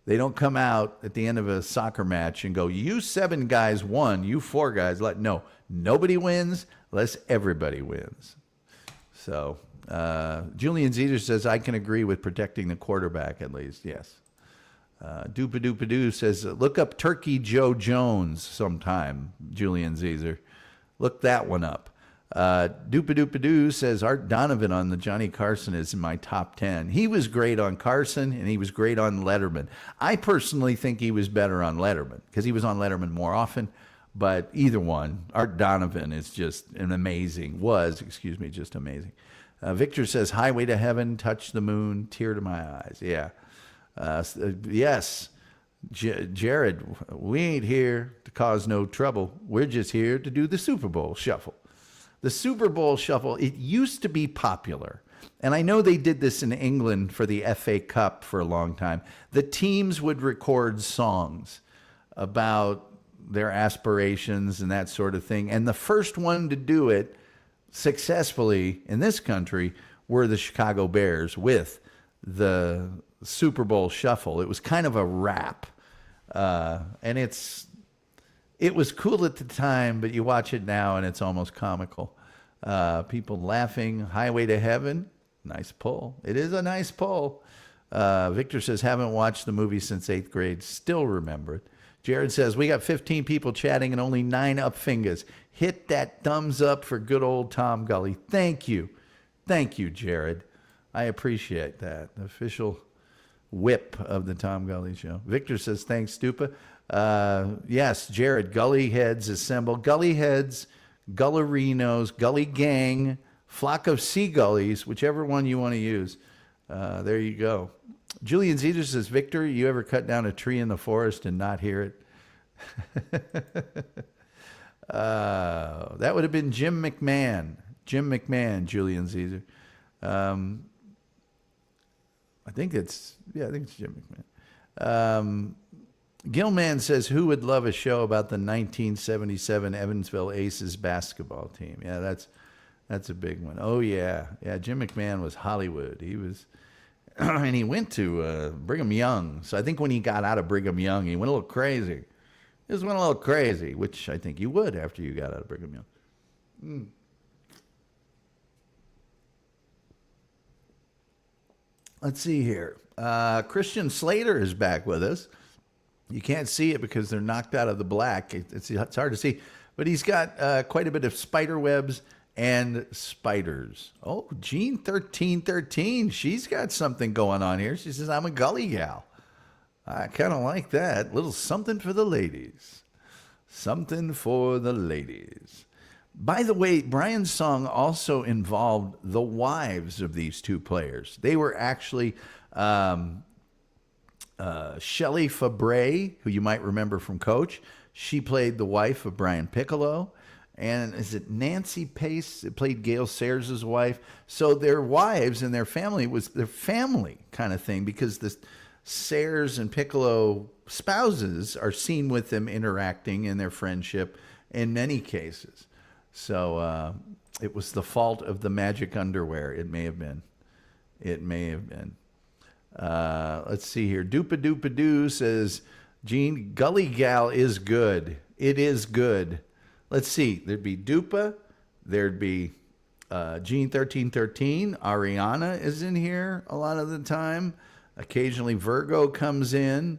Speaker 2: They don't come out at the end of a soccer match and go, you 7 guys won, you 4 guys. No, nobody wins unless everybody wins. So Julian Zeter says, I can agree with protecting the quarterback at least. Yes. Doopadoo says, look up Turkey Joe Jones sometime, Julian Zeter. Look that one up. Doopadoo says, Art Donovan on the Johnny Carson is in my top 10. He was great on Carson, and he was great on Letterman. I personally think he was better on Letterman because he was on Letterman more often. But either one, Art Donovan is just just amazing. Victor says, Highway to Heaven, Touch the Moon, Tear to My Eyes. Yeah. Yes. Jared, we ain't here to cause no trouble. We're just here to do the Super Bowl shuffle. The Super Bowl shuffle, it used to be popular. And I know they did this in England for the FA Cup for a long time. The teams would record songs about their aspirations and that sort of thing. And the first one to do it successfully in this country were the Chicago Bears with the Super Bowl shuffle. It was kind of a rap. And it was cool at the time, but you watch it now and it's almost comical. People laughing. Highway to Heaven, nice pull. It is a nice pull. Victor says, haven't watched the movie since 8th grade. Still remember it. Jared says, we got 15 people chatting and only 9 up fingers. Hit that thumbs up for good old Tom Gulley. Thank you. Thank you, Jared. I appreciate that. The official whip of the Tom Gulley Show. Victor says, thanks, Stupa. Yes, Jared, Gully Heads assemble. Gully Heads, Gullerinos, Gully Gang, Flock of Seagullies, whichever one you want to use. There you go. Julian Zeter says, Victor, you ever cut down a tree in the forest and not hear it? That would have been Jim McMahon. Jim McMahon, Julian Zeter. I think it's Jim McMahon. Gilman says, who would love a show about the 1977 Evansville Aces basketball team? Yeah, that's a big one. Oh, yeah. Yeah, Jim McMahon was Hollywood. He was, and he went to Brigham Young. So I think when he got out of Brigham Young, he went a little crazy. He just went a little crazy, which I think you would after you got out of Brigham Young. Let's see here. Christian Slater is back with us. You can't see it because they're knocked out of the black. It's hard to see. But he's got quite a bit of spider webs and spiders. Oh, Jean 1313. She's got something going on here. She says, I'm a gully gal. I kind of like that. Little something for the ladies. Something for the ladies. By the way, Brian's song also involved the wives of these two players. They were actually Shelley Fabre, who you might remember from Coach. She played the wife of Brian Piccolo. And is it Nancy Pace that played Gale Sayers' wife? So their wives and their family was their family kind of thing, because the Sayers and Piccolo spouses are seen with them interacting in their friendship in many cases. So it was the fault of the magic underwear. It may have been. It may have been. Let's see here. Doopadoo says, Gene, Gully Gal is good. It is good. Let's see. There'd be Dupa. There'd be Gene 1313. Ariana is in here a lot of the time. Occasionally Virgo comes in.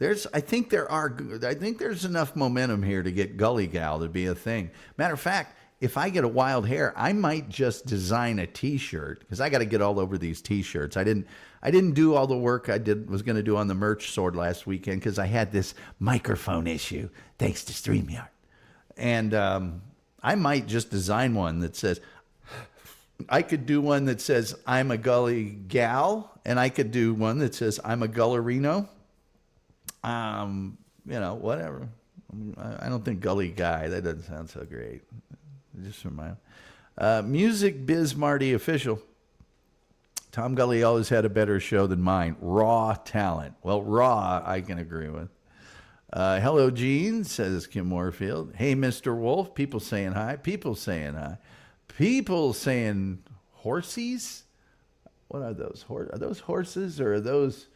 Speaker 2: I think there's enough momentum here to get Gully Gal to be a thing. Matter of fact, if I get a wild hair, I might just design a T-shirt, because I got to get all over these T-shirts. I didn't do all the work was going to do on the merch sword last weekend because I had this microphone issue, thanks to StreamYard. And I might just design one that says, I could do one that says, I'm a Gully Gal, and I could do one that says, I'm a Gullerino. whatever. I don't think Gully Guy. That doesn't sound so great. Just remind. Music Biz Marty official. Tom Gulley always had a better show than mine. Raw talent. Well, raw, I can agree with. Hello, Gene, says Kim Warfield. Hey, Mr. Wolf. People saying hi. People saying hi. People saying horsies? What are those? Are those horses or are those?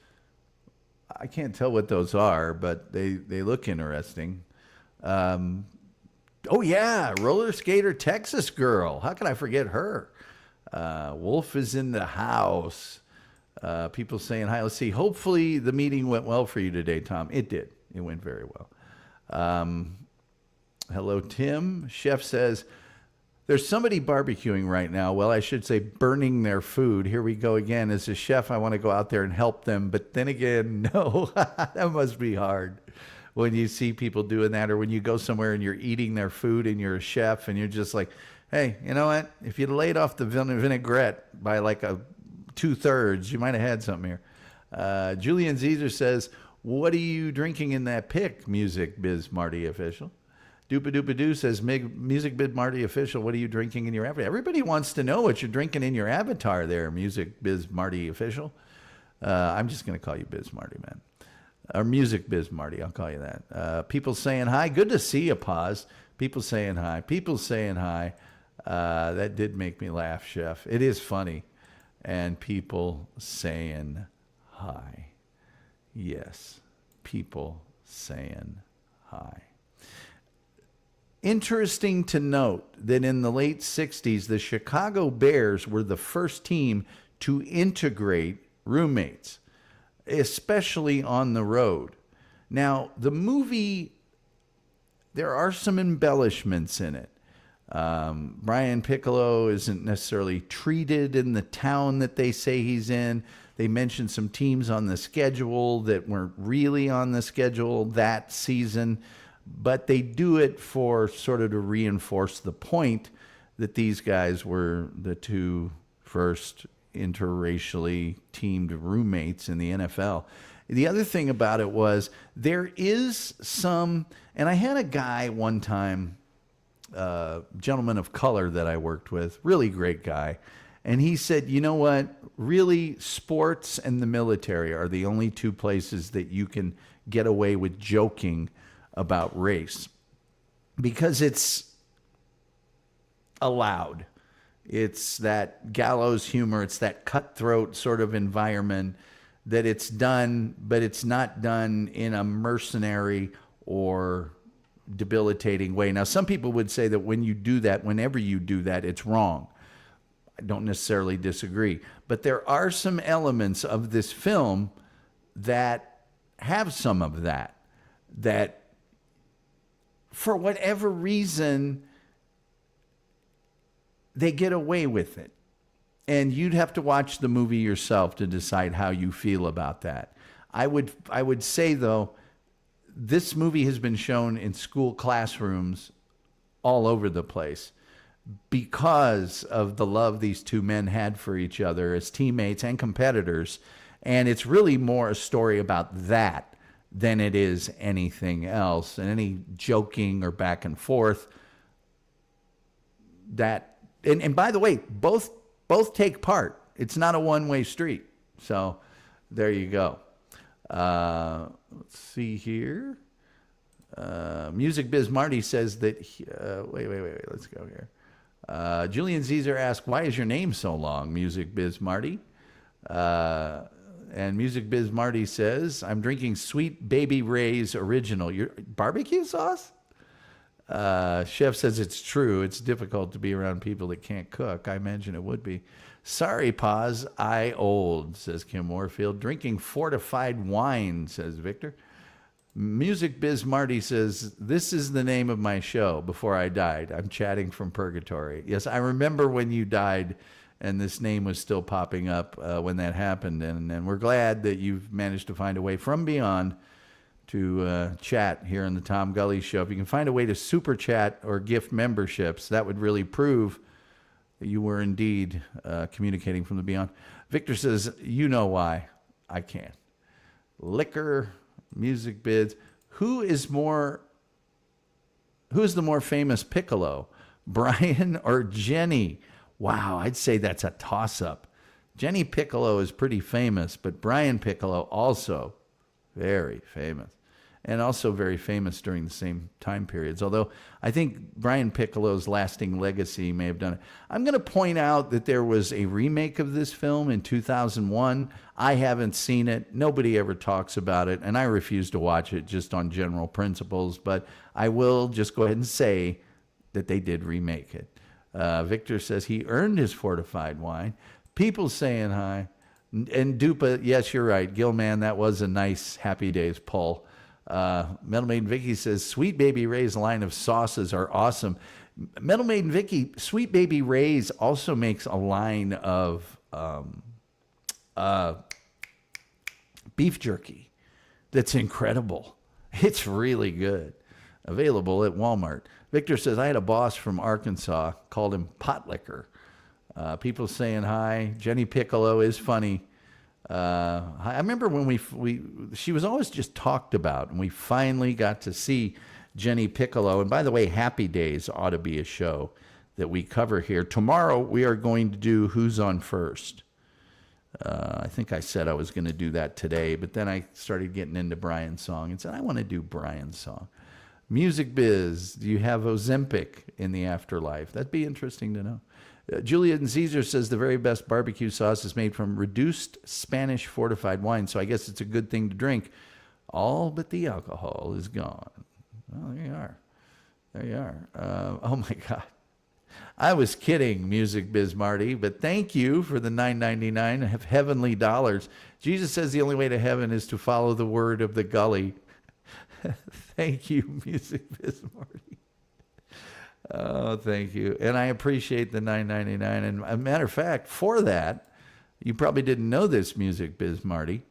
Speaker 2: I can't tell what those are, but they look interesting. Oh, yeah, roller skater Texas girl. How can I forget her? Wolf is in the house. People saying hi. Let's see. Hopefully the meeting went well for you today, Tom. It did. It went very well. Hello, Tim. Chef says, there's somebody barbecuing right now. Well, I should say burning their food. Here we go again. As a chef, I want to go out there and help them. But then again, no, that must be hard when you see people doing that, or when you go somewhere and you're eating their food and you're a chef and you're just like, hey, you know what? If you'd laid off the vinaigrette by like 2/3, you might have had something here. Julian Zezer says, what are you drinking in that pic, Music Biz Marty official? Doopa says, Music Biz Marty official, what are you drinking in your avatar? Everybody wants to know what you're drinking in your avatar there, Music Biz Marty official. I'm just going to call you Biz Marty, man. Or Music Biz Marty, I'll call you that. People saying hi. Good to see you, Paz. People saying hi. People saying hi. That did make me laugh, Chef. It is funny. And people saying hi. Yes, people saying hi. Interesting to note that in the late 60s, the Chicago Bears were the first team to integrate roommates, especially on the road. Now, the movie, there are some embellishments in it. Brian Piccolo isn't necessarily treated in the town that they say he's in. They mentioned some teams on the schedule that weren't really on the schedule that season, but they do it for sort of to reinforce the point that these guys were the two first interracially teamed roommates in the NFL. The other thing about it was there is some, and I had a guy one time, gentleman of color that I worked with, really great guy. And he said, you know what, really sports and the military are the only two places that you can get away with joking about race because it's allowed. It's that gallows humor. It's that cutthroat sort of environment that it's done, but it's not done in a mercenary or debilitating way. Now, some people would say that when you do that, whenever you do that, it's wrong. I don't necessarily disagree. But there are some elements of this film that have some of that, that for whatever reason, they get away with it. And you'd have to watch the movie yourself to decide how you feel about that. I would say, though, this movie has been shown in school classrooms all over the place because of the love these two men had for each other as teammates and competitors. And it's really more a story about that than it is anything else. And any joking or back and forth that, and by the way, both take part. It's not a one-way street. So there you go. Let's see here. Music Biz Marty says that, wait, let's go here. Julian Zezer asked, why is your name so long, Music Biz Marty? And Music Biz Marty says, I'm drinking Sweet Baby Ray's Original. Your barbecue sauce? Chef says it's true. It's difficult to be around people that can't cook. I imagine it would be. Sorry, Paz, I old, says Kim Warfield. Drinking fortified wine, says Victor. Music Biz Marty says, this is the name of my show before I died. I'm chatting from purgatory. Yes, I remember when you died and this name was still popping up when that happened. And we're glad that you've managed to find a way from beyond to chat here on the Tom Gulley Show. If you can find a way to super chat or gift memberships, that would really prove that you were indeed communicating from the beyond. Victor says, you know why I can't. Liquor, music bids. Who's the more famous Piccolo, Brian or Jenny? Wow, I'd say that's a toss-up. Jenny Piccolo is pretty famous, but Brian Piccolo also very famous. And also very famous during the same time periods. Although I think Brian Piccolo's lasting legacy may have done it. I'm going to point out that there was a remake of this film in 2001. I haven't seen it. Nobody ever talks about it. And I refuse to watch it just on general principles. But I will just go ahead and say that they did remake it. Victor says he earned his fortified wine. People saying hi. And Dupa, yes, you're right. Gilman, that was a nice Happy Days pull. Metal Maiden Vicky says, Sweet Baby Ray's line of sauces are awesome. Metal Maiden Vicky, Sweet Baby Ray's also makes a line of beef jerky that's incredible. It's really good. Available at Walmart. Victor says, I had a boss from Arkansas, called him Pot Liquor. People saying hi. Jenny Piccolo is funny. I remember when she was always just talked about, and we finally got to see Jenny Piccolo. And by the way, Happy Days ought to be a show that we cover here. Tomorrow we are going to do Who's on First. I think I said I was going to do that today, but then I started getting into Brian's song and said, I want to do Brian's song. Music Biz, do you have Ozempic in the afterlife? That'd be interesting to know. Julian Caesar says the very best barbecue sauce is made from reduced Spanish fortified wine, so I guess it's a good thing to drink. All but the alcohol is gone. Well, there you are. There you are. Oh, my God. I was kidding, Music Biz Marty, but thank you for the $9.99 heavenly dollars. Jesus says the only way to heaven is to follow the word of the gully. Thank you, Music Biz Marty. Oh, thank you. And I appreciate the $9.99. And a matter of fact, for that, you probably didn't know this, Music Biz Marty.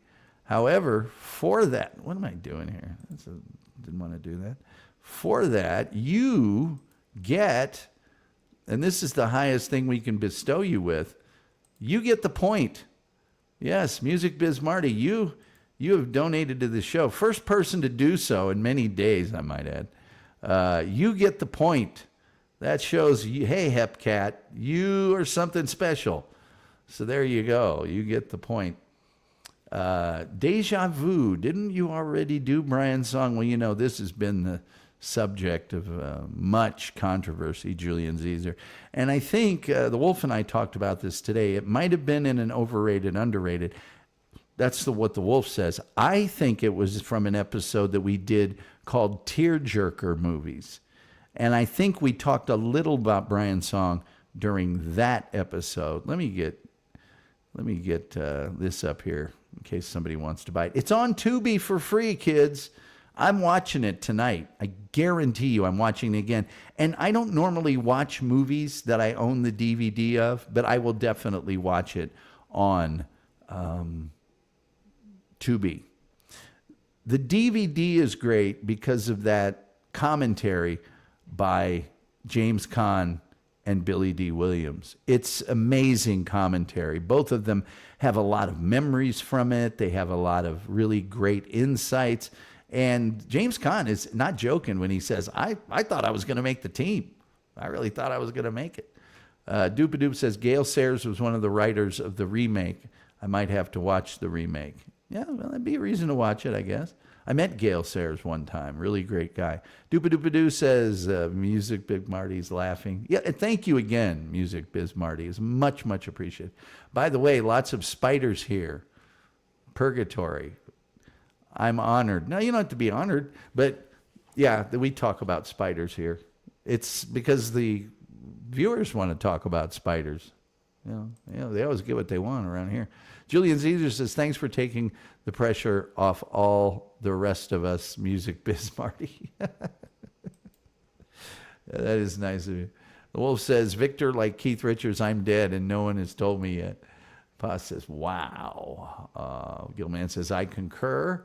Speaker 2: However, for that, what am I doing here? Didn't want to do that. For that, you get, and this is the highest thing we can bestow you with, you get the point. Yes, Music Biz Marty, you have donated to the show. First person to do so in many days, I might add. You get the point. That shows you, hey, Hepcat, you are something special. So there you go. You get the point. Deja Vu. Didn't you already do Brian's song? Well, you know, this has been the subject of much controversy, Julian Caesar. And I think the Wolf and I talked about this today. It might have been in an overrated, underrated. That's what the Wolf says. I think it was from an episode that we did called Tearjerker Movies. And I think we talked a little about Brian's song during that episode. Let me get this up here in case somebody wants to buy it. It's on Tubi for free, kids. I'm watching it tonight. I guarantee you I'm watching it again. And I don't normally watch movies that I own the DVD of, but I will definitely watch it on Tubi. The DVD is great because of that commentary by James Caan and Billy D. Williams. It's amazing commentary. Both of them have a lot of memories from it. They have a lot of really great insights. And James Caan is not joking when he says, I thought I was going to make the team. I really thought I was going to make it. Doopadoop says, Gale Sayers was one of the writers of the remake. I might have to watch the remake. Yeah, well, that'd be a reason to watch it, I guess. I met Gale Sayers one time. Really great guy. Doopadoopadoo says, Music Big Marty's laughing. Yeah, and thank you again, Music Biz Marty. It's much, much appreciated. By the way, lots of spiders here. Purgatory. I'm honored. No, you don't have to be honored, but yeah, we talk about spiders here. It's because the viewers want to talk about spiders. You know, they always get what they want around here. Julian Caesar says, thanks for taking the pressure off all the rest of us, Music Biz Marty. That is nice of you. The Wolf says, Victor, like Keith Richards, I'm dead and no one has told me yet. Paz says, wow. Gilman says, I concur.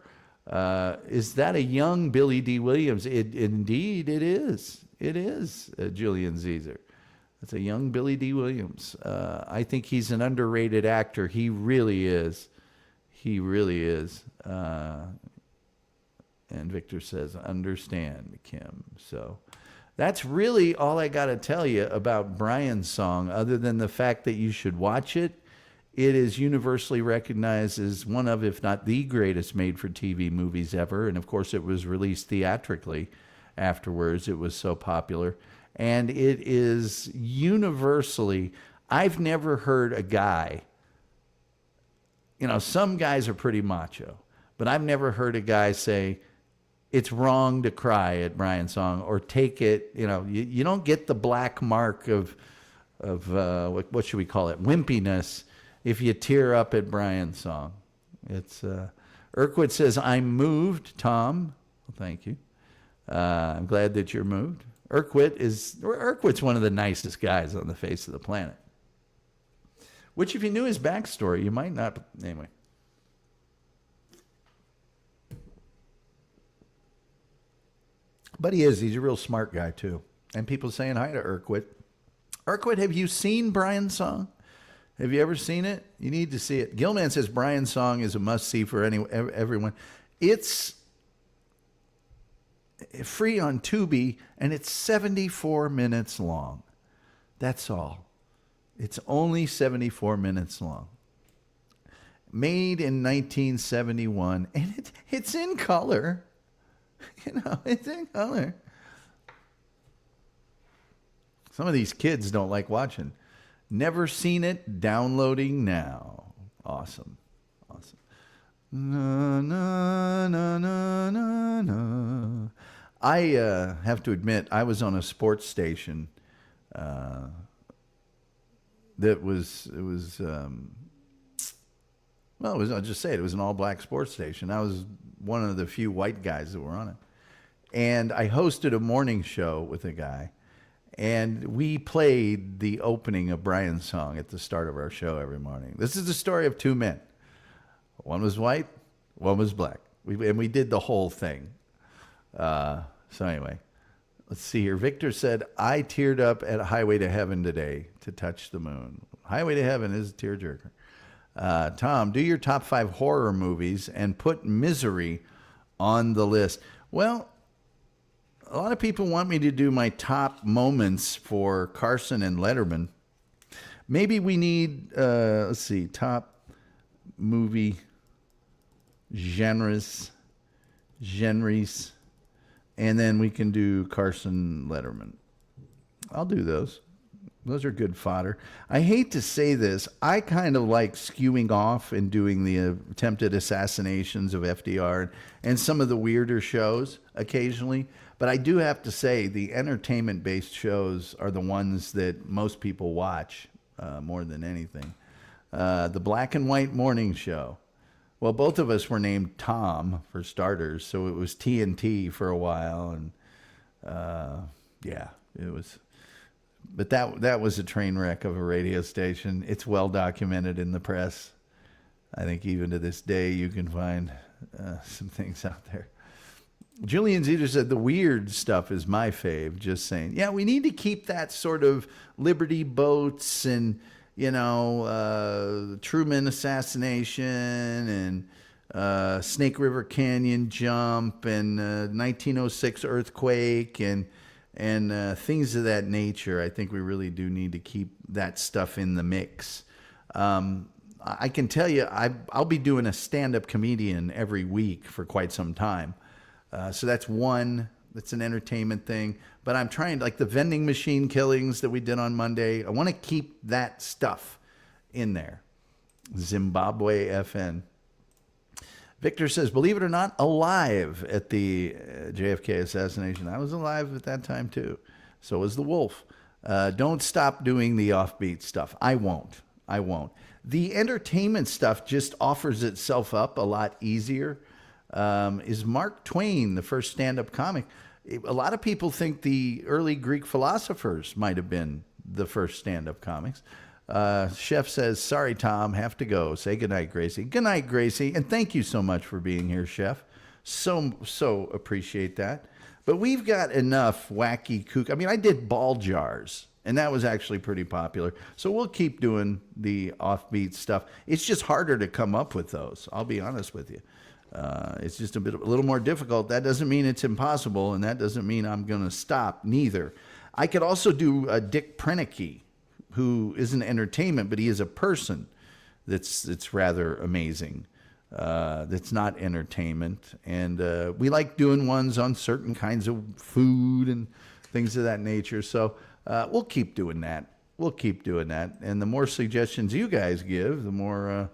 Speaker 2: Is that a young Billy D. Williams? Indeed, it is. It is, Julian Caesar. It's a young Billy D. Williams. I think he's an underrated actor. He really is. He really is. And And Victor says, understand, Kim. So that's really all I got to tell you about Brian's song, other than the fact that you should watch it. It is universally recognized as one of, if not the greatest made-for-TV movies ever. And, of course, it was released theatrically afterwards. It was so popular. And it is universally, I've never heard a guy, some guys are pretty macho, but I've never heard a guy say, it's wrong to cry at Brian's song, or take it, you don't get the black mark of what should we call it, wimpiness, if you tear up at Brian's song. It's Urquhart says, I'm moved, Tom. Well, thank you. I'm glad that you're moved. Urquhart's one of the nicest guys on the face of the planet. Which, if you knew his backstory, you might not. Anyway. But he is. He's a real smart guy, too. And people saying hi to Urquhart. Urquhart, have you seen Brian's song? Have you ever seen it? You need to see it. Gilman says Brian's song is a must-see for everyone. It's free on Tubi, and it's 74 minutes long. That's all. It's only 74 minutes long. Made in 1971, and it's in color. It's in color. Some of these kids don't like watching. Never seen it, downloading now. Awesome. Na, na, na, na, na, na. I have to admit, I was on a sports station I'll just say it was an all-black sports station. I was one of the few white guys that were on it. And I hosted a morning show with a guy. And we played the opening of Brian's song at the start of our show every morning. This is the story of two men. One was white, one was black. We did the whole thing. So anyway, let's see here. Victor said, I teared up at Highway to Heaven today to touch the moon. Highway to Heaven is a tearjerker. Tom, do your top 5 horror movies and put Misery on the list. Well, a lot of people want me to do my top moments for Carson and Letterman. Maybe we need, top movie genres, and then we can do Carson, Letterman. I'll do those. Those are good fodder. I hate to say this. I kind of like skewing off and doing the attempted assassinations of FDR and some of the weirder shows occasionally. But I do have to say the entertainment-based shows are the ones that most people watch more than anything. The Black and White Morning Show. Well, both of us were named Tom, for starters, so it was TNT for a while. And, it was... But that was a train wreck of a radio station. It's well documented in the press. I think even to this day you can find some things out there. Julian Zeter said the weird stuff is my fave. Just saying. Yeah, we need to keep that sort of Liberty Boats and, Truman assassination and Snake River Canyon jump and 1906 earthquake and things of that nature. I think we really do need to keep that stuff in the mix. I can tell you, I'll be doing a stand-up comedian every week for quite some time. So that's an entertainment thing. But I'm trying, like the vending machine killings that we did on Monday, I want to keep that stuff in there. Zimbabwe FN. Victor says, believe it or not, alive at the JFK assassination. I was alive at that time, too. So was the wolf. Don't stop doing the offbeat stuff. I won't. The entertainment stuff just offers itself up a lot easier. Is Mark Twain the first stand-up comic? A lot of people think the early Greek philosophers might have been the first stand-up comics. Chef says, sorry, Tom, have to go. Say goodnight, Gracie. Good night, Gracie. And thank you so much for being here, Chef. So appreciate that. But we've got enough wacky kook. I mean, I did ball jars, and that was actually pretty popular. So we'll keep doing the offbeat stuff. It's just harder to come up with those. I'll be honest with you. It's just a little more difficult. That doesn't mean it's impossible, and that doesn't mean I'm going to stop neither. I could also do Dick Prenicky, who isn't entertainment, but he is a person that's rather amazing. That's not entertainment. And we like doing ones on certain kinds of food and things of that nature. So we'll keep doing that. We'll keep doing that. And the more suggestions you guys give, the more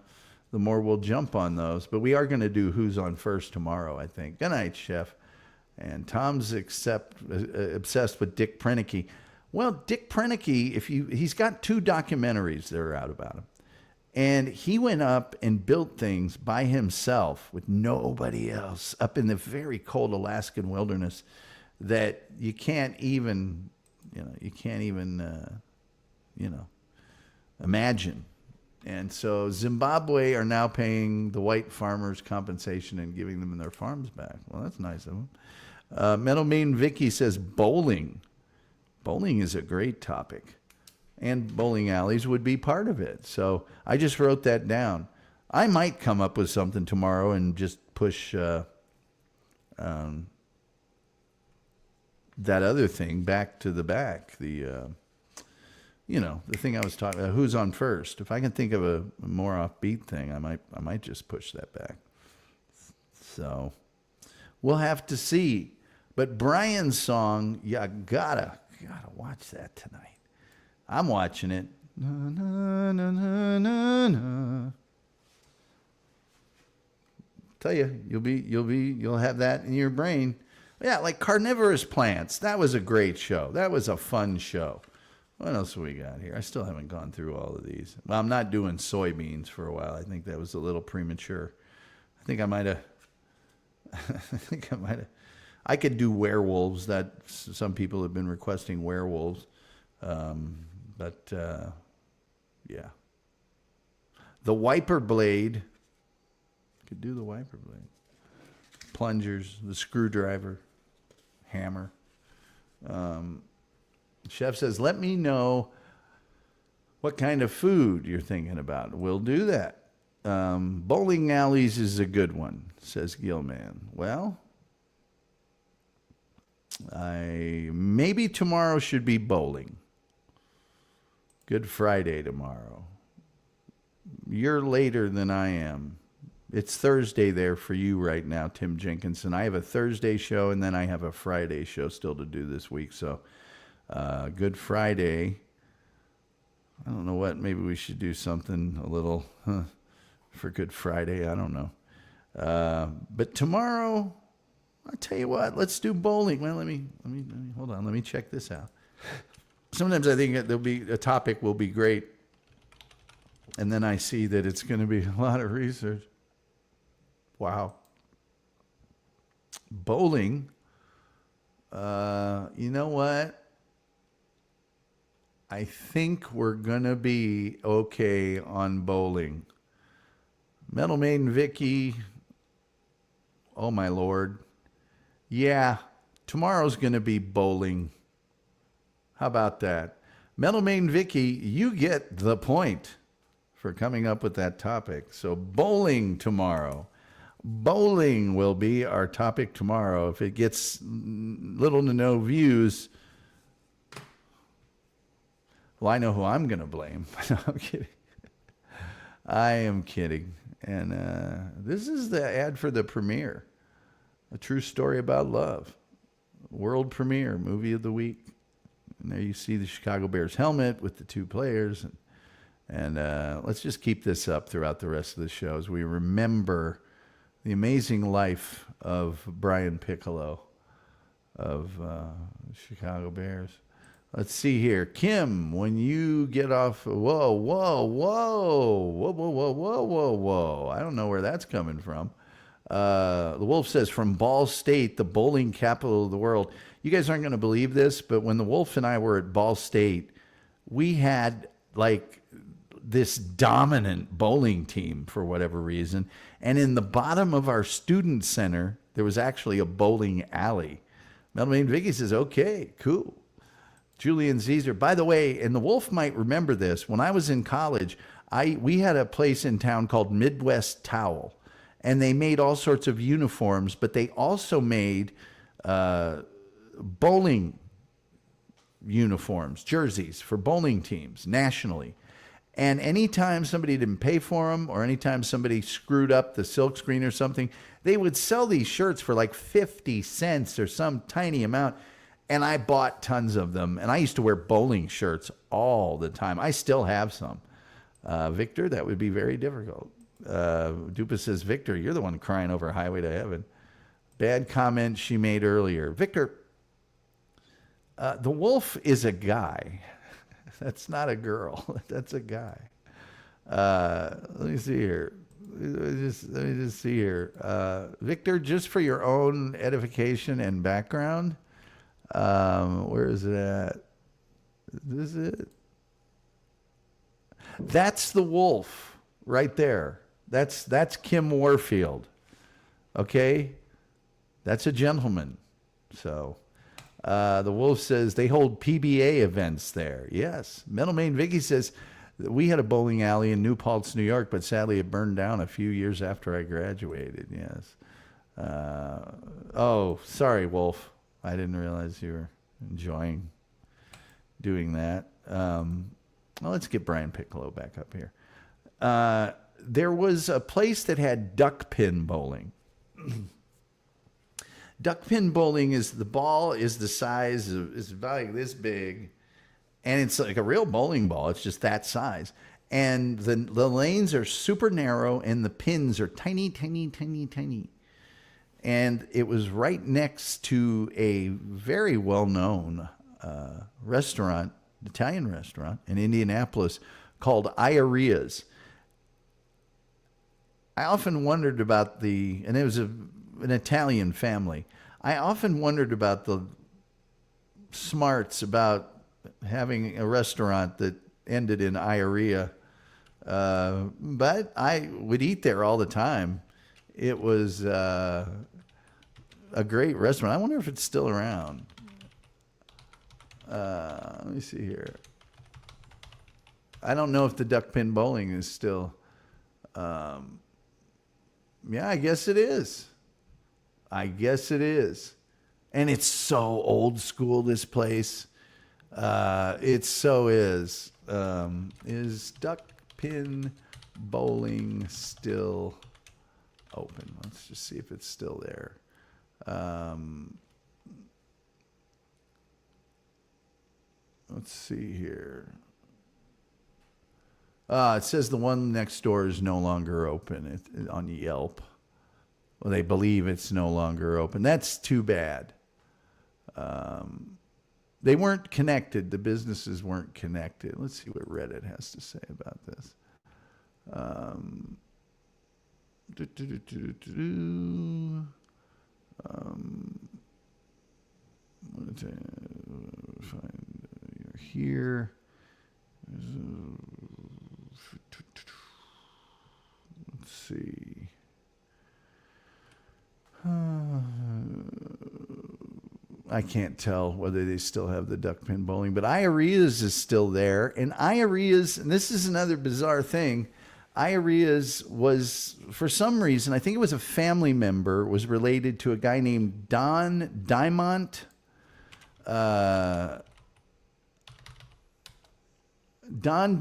Speaker 2: we'll jump on those. But we are going to do Who's On First tomorrow, I think. Good night, Chef. And Tom's obsessed with Dick Prenicky. Well, Dick Prenicky, he's got 2 documentaries that are out about him. And he went up and built things by himself with nobody else up in the very cold Alaskan wilderness that you can't even imagine. And so Zimbabwe are now paying the white farmers compensation and giving them their farms back. Well, that's nice of them. Metal Main Vicky says bowling. Bowling is a great topic. And bowling alleys would be part of it. So I just wrote that down. I might come up with something tomorrow and just push that other thing back to the back. The thing I was talking about, Who's On First. If I can think of a more offbeat thing, I might just push that back. So we'll have to see. But Brian's song, you gotta watch that tonight. I'm watching it. Na, na, na, na, na, na. Tell you, you'll have that in your brain. Yeah, like Carnivorous Plants. That was a great show. That was a fun show. What else have we got here? I still haven't gone through all of these. Well, I'm not doing soybeans for a while. I think that was a little premature. I might have. I could do werewolves. That some people have been requesting werewolves. But yeah. The wiper blade. Could do the wiper blade. Plungers, the screwdriver, hammer. Chef says, let me know what kind of food you're thinking about. We'll do that. Bowling alleys is a good one, says Gilman. Well, maybe tomorrow should be bowling. Good Friday tomorrow. You're later than I am. It's Thursday there for you right now, Tim Jenkinson. I have a Thursday show, and then I have a Friday show still to do this week. So, Good Friday. I don't know what. Maybe we should do something a little for Good Friday. I don't know. But tomorrow, I'll tell you what. Let's do bowling. Well, let me hold on. Let me check this out. Sometimes I think there'll be a topic will be great, and then I see that it's going to be a lot of research. Wow. Bowling. You know what? I think we're going to be okay on bowling. Metal Maiden Vicky. Oh, my Lord. Yeah, tomorrow's going to be bowling. How about that? Metal Maiden Vicky, you get the point for coming up with that topic. So bowling tomorrow. Bowling will be our topic tomorrow. If it gets little to no views, well, I know who I'm going to blame. No, I'm kidding. I am kidding. And this is the ad for the premiere. A true story about love. World premiere, movie of the week. And there you see the Chicago Bears helmet with the 2 players. And let's just keep this up throughout the rest of the show as we remember the amazing life of Brian Piccolo of Chicago Bears. Let's see here. Kim, when you get off... Whoa. I don't know where that's coming from. The Wolf says, from Ball State, the bowling capital of the world. You guys aren't going to believe this, but when the Wolf and I were at Ball State, we had like this dominant bowling team for whatever reason. And in the bottom of our student center, there was actually a bowling alley. Melvin Vicky says, okay, cool. Julian Zezer. By the way, and the Wolf might remember this, when I was in college, we had a place in town called Midwest Towel. and they made all sorts of uniforms, but they also made bowling uniforms, jerseys for bowling teams nationally. And anytime somebody didn't pay for them, or anytime somebody screwed up the silk screen or something, they would sell these shirts for like 50 cents or some tiny amount. And I bought tons of them. And I used to wear bowling shirts all the time. I still have some. Victor, that would be very difficult. Dupa says, Victor, you're the one crying over Highway to Heaven. Bad comment she made earlier. Victor, the wolf is a guy. That's not a girl. That's a guy. Let me see here. Let me just see here. Victor, just for your own edification and background, where is it at? Is this it? That's the wolf right there. That's Kim Warfield. Okay? That's a gentleman. So... the wolf says they hold PBA events there. Yes. Metal Main Vicky says we had a bowling alley in New Paltz, New York, but sadly it burned down a few years after I graduated. Yes. Oh, sorry, Wolf. I didn't realize you were enjoying doing that. Well, let's get Brian Piccolo back up here. There was a place that had duck pin bowling. Duck pin bowling is the ball is the size of, it's about like this big, and it's like a real bowling ball. It's just that size. And the lanes are super narrow and the pins are tiny, tiny, tiny, tiny. And it was right next to a very well-known restaurant, Italian restaurant in Indianapolis called Iaria's. I often wondered about and it was an Italian family. I often wondered about the smarts about having a restaurant that ended in Iaria. But I would eat there all the time. It was a great restaurant. I wonder if it's still around. Let me see here. I don't know if the duck pin bowling is still... yeah, I guess it is. And it's so old school, this place. It so is. Is duck pin bowling still open? Let's just see if it's still there. Let's see here. It says the one next door is no longer open on Yelp. Well, they believe it's no longer open. That's too bad. They weren't connected. The businesses weren't connected. Let's see what Reddit has to say about this. I'm going to find you're here. Let's see. I can't tell whether they still have the duck pin bowling, but Iaria's is still there. And Iaria's, and this is another bizarre thing, Iaria's was, for some reason, I think it was a family member, was related to a guy named Don Diamont. Don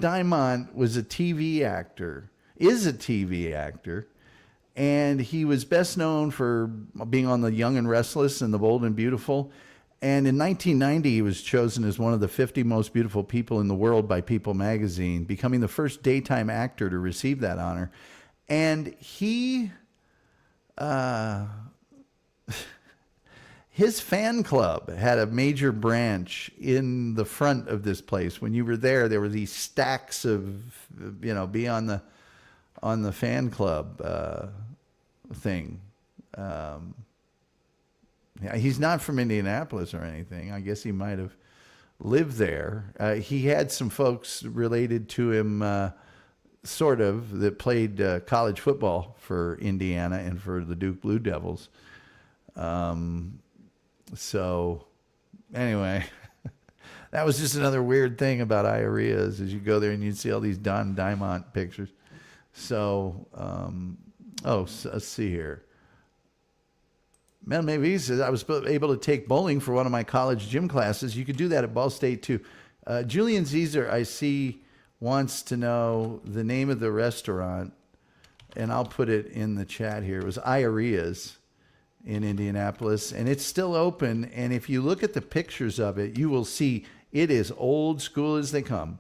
Speaker 2: Diamont was a TV actor, is a TV actor, and he was best known for being on The Young and Restless and The Bold and Beautiful. And in 1990, he was chosen as one of the 50 most beautiful people in the world by People magazine, becoming the first daytime actor to receive that honor. And he, his fan club had a major branch in the front of this place. When you were there were these stacks of, be on the fan club thing. Yeah, he's not from Indianapolis or anything. I guess he might have lived there. He had some folks related to him, sort of, that played college football for Indiana and for the Duke Blue Devils. So, anyway, that was just another weird thing about Iaria's, as you go there and you'd see all these Don Diamont pictures. So, Oh, let's see here. Mel Mavie says, I was able to take bowling for one of my college gym classes. You could do that at Ball State, too. Julian Zezer, I see, wants to know the name of the restaurant, and I'll put it in the chat here. It was Iaria's in Indianapolis, and it's still open. And if you look at the pictures of it, you will see it is old school as they come.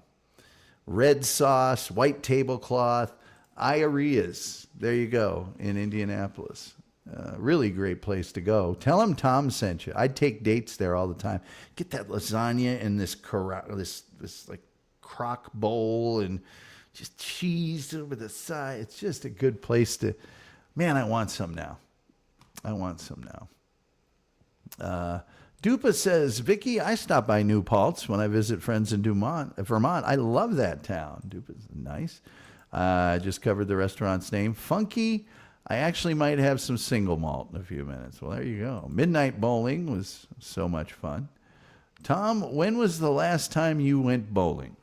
Speaker 2: Red sauce, white tablecloth, Iaria's. There you go, in Indianapolis. Really great place to go. Tell them Tom sent you. I'd take dates there all the time. Get that lasagna in this like crock bowl and just cheese over the side. It's just a good place to. Man, I want some now. Dupa says, Vicky, I stop by New Paltz when I visit friends in Vermont. I love that town. Dupa's nice. I just covered the restaurant's name. Funky. I actually might have some single malt in a few minutes. Well, there you go. Midnight bowling was so much fun. Tom, when was the last time you went bowling?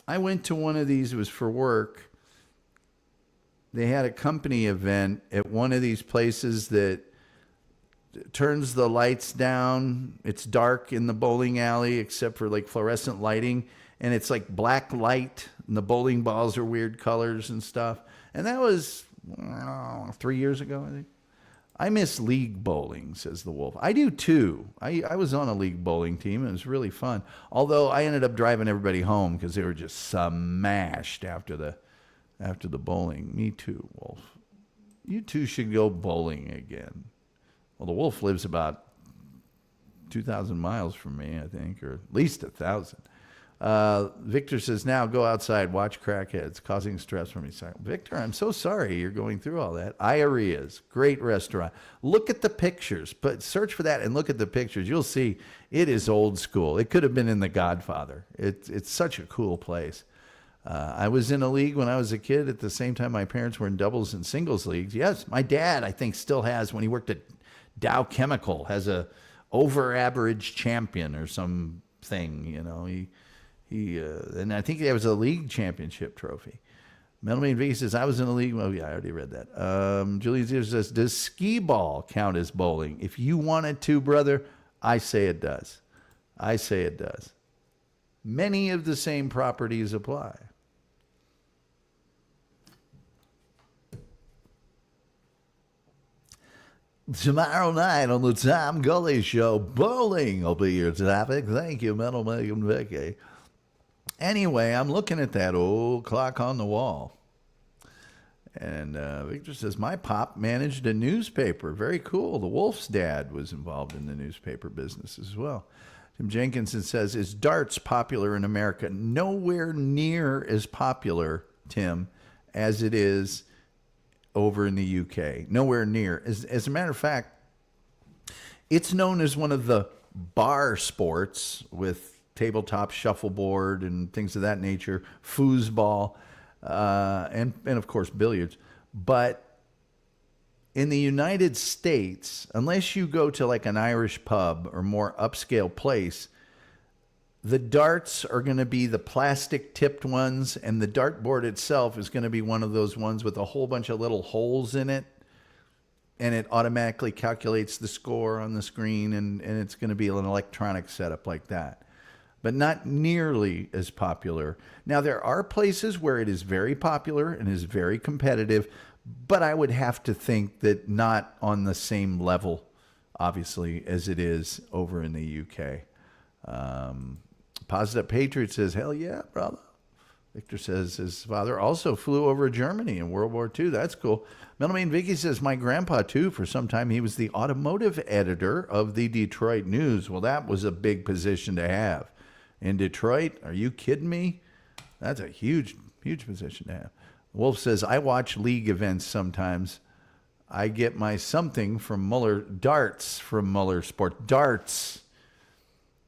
Speaker 2: I went to one of these. It was for work. They had a company event at one of these places that turns the lights down. It's dark in the bowling alley except for like fluorescent lighting. And it's like black light, and the bowling balls are weird colors and stuff. And that was 3 years ago, I think. I miss league bowling, says the Wolf. I do too. I was on a league bowling team. It was really fun. Although I ended up driving everybody home because they were just smashed after the bowling. Me too, Wolf. You two should go bowling again. Well, the Wolf lives about 2,000 miles from me, I think, or at least 1,000. Victor says, now go outside, watch crackheads, causing stress for me. Victor, I'm so sorry you're going through all that. Iaria's, great restaurant. Look at the pictures, but search for that and look at the pictures. You'll see it is old school. It could have been in The Godfather. It's such a cool place. I was in a league when I was a kid. At the same time, my parents were in doubles and singles leagues. Yes, my dad, I think, still has, when he worked at Dow Chemical, has a over average champion or something, you know. And I think there was a league championship trophy. Melanie V says, I was in a league. Well, yeah, I already read that. Julie says, does skee ball count as bowling? If you wanted to, brother, I say it does. Many of the same properties apply. Tomorrow night on the Tom Gulley Show, bowling will be your topic. Thank you, Metal Megan Vicky. Anyway, I'm looking at that old clock on the wall. And Victor says, my pop managed a newspaper. Very cool. The Wolf's dad was involved in the newspaper business as well. Tim Jenkinson says, is darts popular in America? Nowhere near as popular, Tim, as it is over in the UK. Nowhere near. As a matter of fact, it's known as one of the bar sports with tabletop shuffleboard and things of that nature, foosball, and of course billiards. But in the United States, unless you go to like an Irish pub or more upscale place, the darts are going to be the plastic tipped ones, and the dartboard itself is going to be one of those ones with a whole bunch of little holes in it, and it automatically calculates the score on the screen, and it's going to be an electronic setup like that. But not nearly as popular. Now, there are places where it is very popular and is very competitive, but I would have to think that not on the same level, obviously, as it is over in the UK. Positive Patriot says, hell yeah, brother. Victor says his father also flew over Germany in World War II. That's cool. Melanie Vicky says, my grandpa, too, for some time, he was the automotive editor of the Detroit News. Well, that was a big position to have. In Detroit, are you kidding me? That's a huge, huge position to have. Wolf says, I watch league events sometimes. I get my something from Muller, darts from Muller Sport. Darts.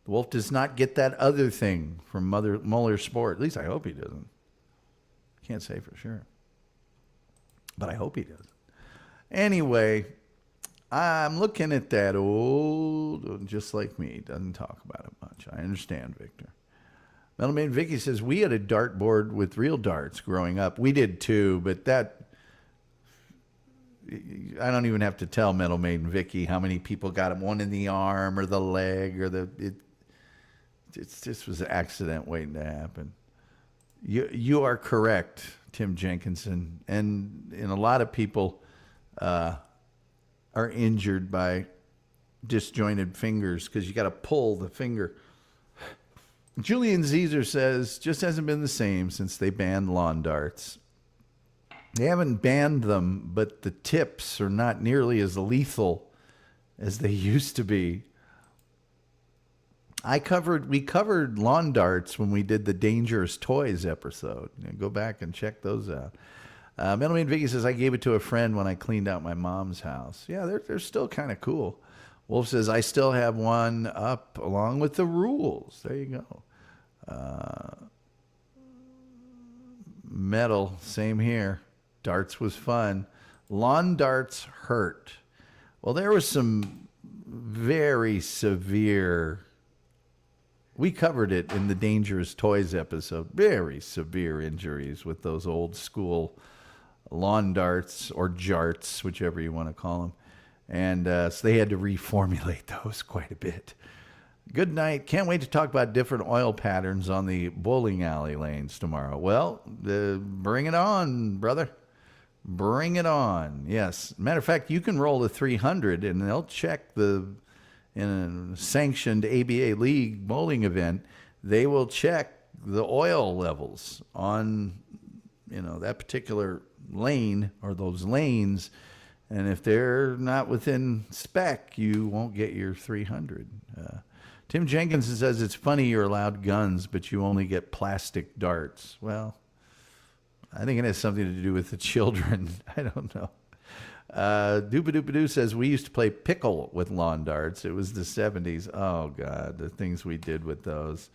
Speaker 2: The Wolf does not get that other thing from Muller Sport. At least I hope he doesn't. Can't say for sure. But I hope he doesn't. Anyway, I'm looking at that old, just like me, doesn't talk about it much. I understand, Victor. Metalman Vicky says, we had a dartboard with real darts growing up. We did too, but that, I don't even have to tell Metal Maiden Vicky how many people got him, one in the arm or the leg or it just was an accident waiting to happen. You are correct, Tim Jenkinson. And a lot of people are injured by disjointed fingers because you got to pull the finger. Julian Zezer says, just hasn't been the same since they banned lawn darts. They haven't banned them, but the tips are not nearly as lethal as they used to be. We covered lawn darts when we did the Dangerous Toys episode. Go back and check those out. Metalman Vicky says, I gave it to a friend when I cleaned out my mom's house. Yeah, they're still kind of cool. Wolf says, I still have one up along with the rules. There you go. Metal, same here. Darts was fun. Lawn darts hurt. Well, there was some very severe, we covered it in the Dangerous Toys episode, very severe injuries with those old school lawn darts or jarts, whichever you want to call them. And so they had to reformulate those quite a bit. Good night. Can't wait to talk about different oil patterns on the bowling alley lanes tomorrow. Well, bring it on, brother. Bring it on. Yes. Matter of fact, you can roll a 300 and they'll check in a sanctioned ABA league bowling event, they will check the oil levels on, that particular lane or those lanes. And if they're not within spec, you won't get your 300. Tim Jenkins says, it's funny you're allowed guns, but you only get plastic darts. Well, I think it has something to do with the children. I don't know. Doopadoopadoo says, we used to play Piccolo with lawn darts. It was the 70s. Oh, God, the things we did with those.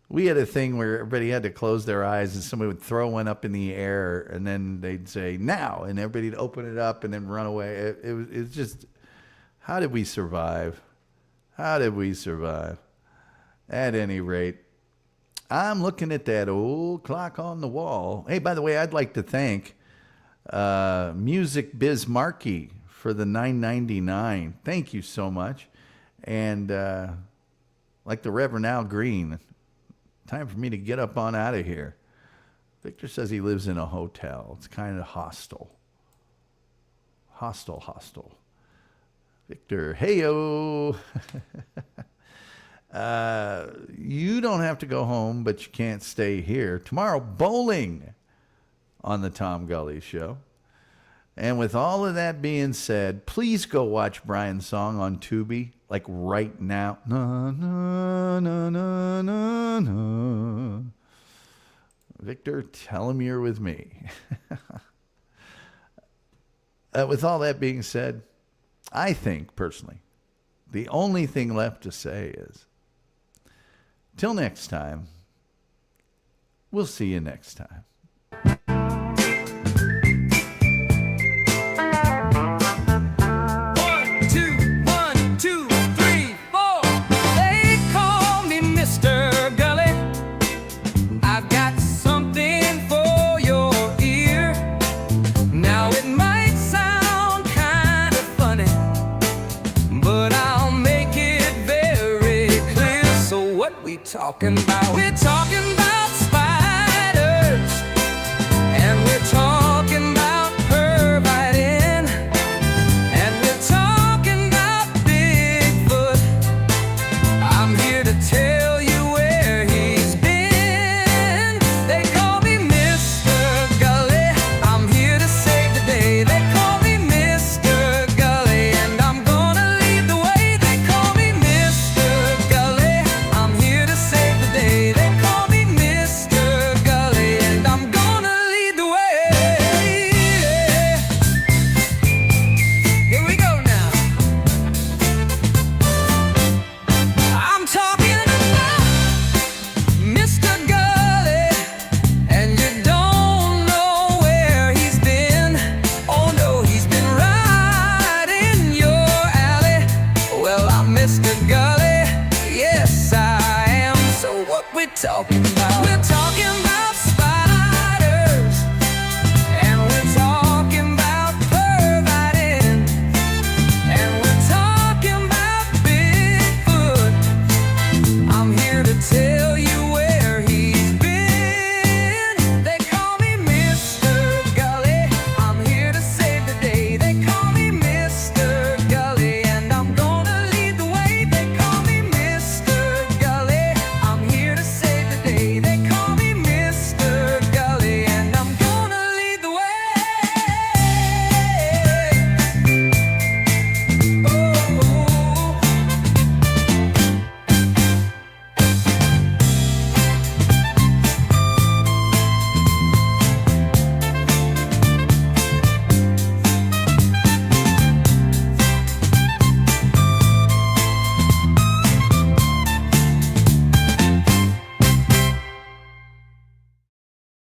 Speaker 2: We had a thing where everybody had to close their eyes and somebody would throw one up in the air and then they'd say, now, and everybody'd open it up and then run away. It was just, how did we survive? How did we survive? At any rate, I'm looking at that old clock on the wall. Hey, by the way, I'd like to thank Music Biz Markie for the $9.99. Thank you so much. And like the Reverend Al Green, time for me to get up on out of here. Victor says he lives in a hotel. It's kind of hostile. Hostile. Victor, hey-o. You don't have to go home, but you can't stay here. Tomorrow, bowling on the Tom Gulley Show. And with all of that being said, please go watch Brian's song on Tubi, like right now. Na, na, na, na, na, na. Victor, tell him you're with me. With all that being said, I think, personally, the only thing left to say is, till next time, we'll see you next time.
Speaker 1: We're talking about spiders, and we're talking about pervitin, and we're talking about Bigfoot. I'm here to tell you where he's been. They call me Mr. Gulley. I'm here to save the day. They call me Mr. Gulley, and I'm gonna lead the way. They call me Mr. Gulley. I'm here to save the day. They call me Mr. Gulley, and I'm gonna lead the way. Here we go now. I'm talking about Mr. Gulley, and you don't know where he's been. Oh no, he's been right in your alley. Well, I'm Mr. Gulley, yes I am. So what we're talking